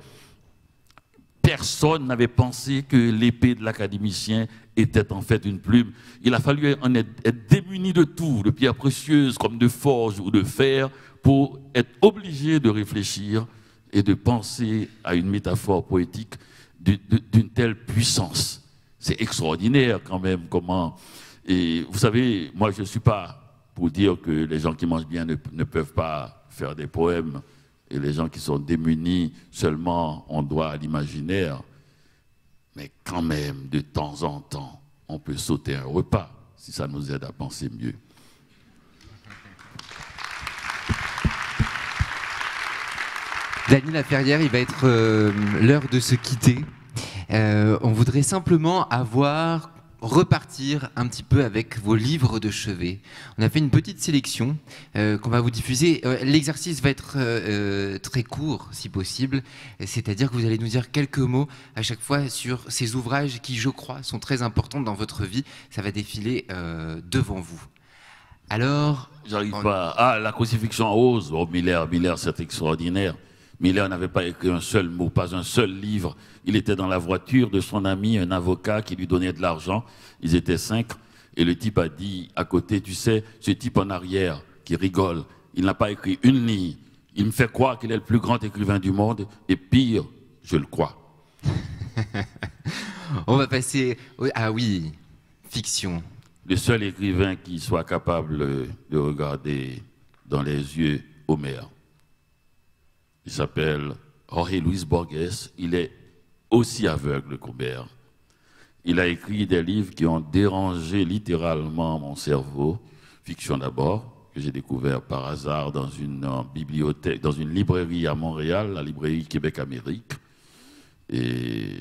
personne n'avait pensé que l'épée de l'académicien était en fait une plume. Il a fallu en être démuni de tout, de pierres précieuses comme de forge ou de fer, pour être obligé de réfléchir et de penser à une métaphore poétique d'une telle puissance. C'est extraordinaire quand même comment... Et vous savez, moi je ne suis pas pour dire que les gens qui mangent bien ne peuvent pas faire des poèmes et les gens qui sont démunis, seulement on doit à l'imaginaire. Mais quand même, de temps en temps, on peut sauter un repas si ça nous aide à penser mieux. Dany Laferrière, il va être l'heure de se quitter. On voudrait simplement repartir un petit peu avec vos livres de chevet. On a fait une petite sélection qu'on va vous diffuser. L'exercice va être très court, si possible. C'est-à-dire que vous allez nous dire quelques mots à chaque fois sur ces ouvrages qui, je crois, sont très importants dans votre vie. Ça va défiler devant vous. Alors... J'arrive pas. Ah, la crucifixion en rose. Oh, Miller, c'est extraordinaire. Miller n'avait pas écrit un seul mot, pas un seul livre. Il était dans la voiture de son ami, un avocat qui lui donnait de l'argent. Ils étaient 5. Et le type a dit à côté, tu sais, ce type en arrière qui rigole, il n'a pas écrit une ligne. Il me fait croire qu'il est le plus grand écrivain du monde. Et pire, je le crois. On va passer... Ah oui, fiction. Le seul écrivain qui soit capable de regarder dans les yeux Homère. Il s'appelle Jorge Luis Borges. Il est aussi aveugle qu'Homère. Il a écrit des livres qui ont dérangé littéralement mon cerveau. Fiction d'abord, que j'ai découvert par hasard dans une bibliothèque, dans une librairie à Montréal, la librairie Québec-Amérique. Et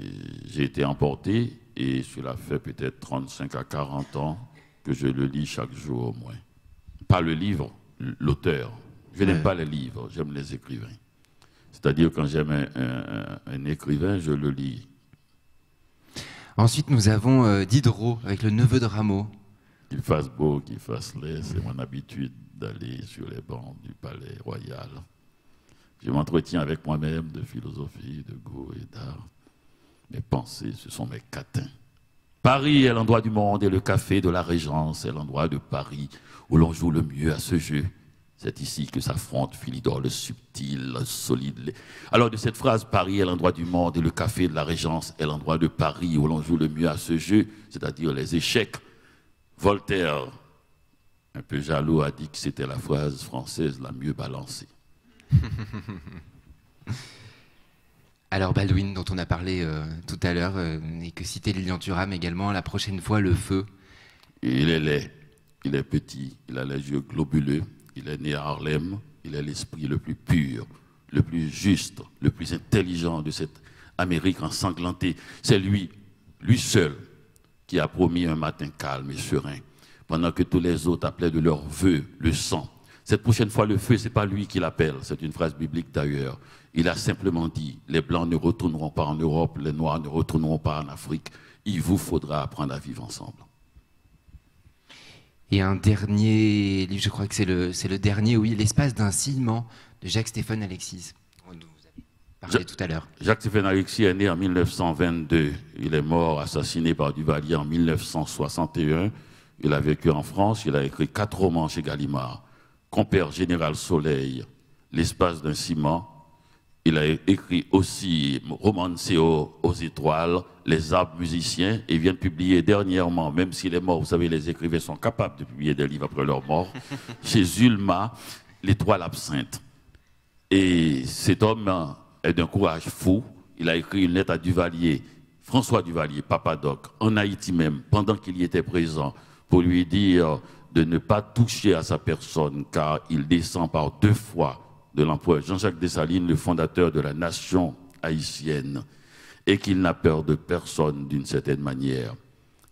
j'ai été emporté, et cela fait peut-être 35 à 40 ans que je le lis chaque jour au moins. Pas le livre, l'auteur. Je n'aime pas les livres, j'aime les écrivains. C'est-à-dire quand j'aime un écrivain, je le lis. Ensuite, nous avons Diderot, avec le neveu de Rameau. Qu'il fasse beau, qu'il fasse laid, c'est mon habitude d'aller sur les bancs du palais royal. Je m'entretiens avec moi-même de philosophie, de goût et d'art. Mes pensées, ce sont mes catins. Paris est l'endroit du monde et le café de la Régence est l'endroit de Paris où l'on joue le mieux à ce jeu. C'est ici que s'affrontent Philidor, le subtil, le solide. Alors de cette phrase, Paris est l'endroit du monde et le café de la Régence est l'endroit de Paris où l'on joue le mieux à ce jeu, c'est-à-dire les échecs. Voltaire, un peu jaloux, a dit que c'était la phrase française la mieux balancée. Alors Baldwin, dont on a parlé tout à l'heure, et que citait Lilian Thuram également, la prochaine fois, le feu. Il est laid, il est petit, il a les yeux globuleux. Il est né à Harlem, il est l'esprit le plus pur, le plus juste, le plus intelligent de cette Amérique ensanglantée. C'est lui seul, qui a promis un matin calme et serein, pendant que tous les autres appelaient de leur vœu le sang. Cette prochaine fois, le feu, ce n'est pas lui qui l'appelle, c'est une phrase biblique d'ailleurs. Il a simplement dit, les Blancs ne retourneront pas en Europe, les Noirs ne retourneront pas en Afrique. Il vous faudra apprendre à vivre ensemble. Et un dernier livre, je crois que c'est le dernier, oui, L'espace d'un ciment, de Jacques-Stéphane Alexis, dont vous avez parlé tout à l'heure. Jacques-Stéphane Alexis est né en 1922. Il est mort, assassiné par Duvalier en 1961. Il a vécu en France, il a écrit 4 romans chez Gallimard. Compère Général Soleil, L'espace d'un ciment. Il a écrit aussi Romanceo aux étoiles, Les arbres musiciens, et vient de publier dernièrement, même s'il est mort, vous savez, les écrivains sont capables de publier des livres après leur mort, chez Zulma, L'étoile absinthe. Et cet homme est d'un courage fou. Il a écrit une lettre à Duvalier, François Duvalier, Papadoc, en Haïti même, pendant qu'il y était présent, pour lui dire de ne pas toucher à sa personne, car il descend par 2 fois de l'empereur Jean-Jacques Dessalines, le fondateur de la nation haïtienne, et qu'il n'a peur de personne d'une certaine manière.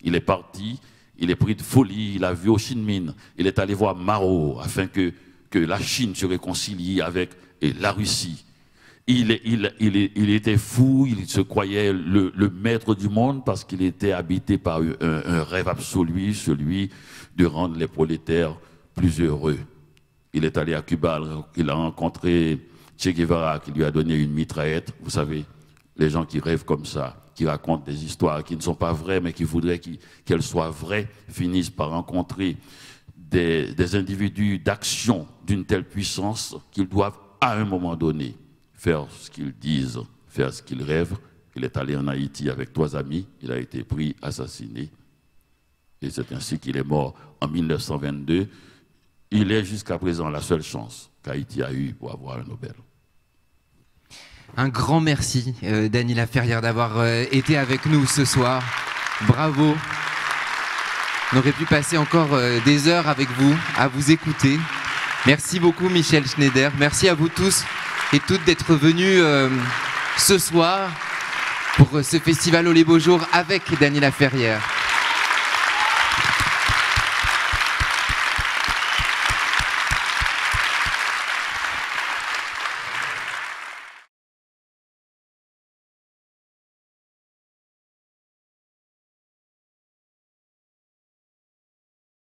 Il est parti, il est pris de folie, il a vu Ho Chi Minh, il est allé voir Mao afin que la Chine se réconcilie avec la Russie. Il était fou, il se croyait le maître du monde parce qu'il était habité par un rêve absolu, celui de rendre les prolétaires plus heureux. Il est allé à Cuba, il a rencontré Che Guevara qui lui a donné une mitraillette. Vous savez, les gens qui rêvent comme ça, qui racontent des histoires qui ne sont pas vraies, mais qui voudraient qu'elles soient vraies, finissent par rencontrer des individus d'action d'une telle puissance qu'ils doivent, à un moment donné, faire ce qu'ils disent, faire ce qu'ils rêvent. Il est allé en Haïti avec 3 amis, il a été pris, assassiné. Et c'est ainsi qu'il est mort en 1922. Il est jusqu'à présent la seule chance qu'Haïti a eue pour avoir un Nobel. Un grand merci, Dany Laferrière, d'avoir été avec nous ce soir. Bravo. On aurait pu passer encore des heures avec vous, à vous écouter. Merci beaucoup, Michel Schneider. Merci à vous tous et toutes d'être venus ce soir pour ce festival Au les beaux jours avec Dany Laferrière.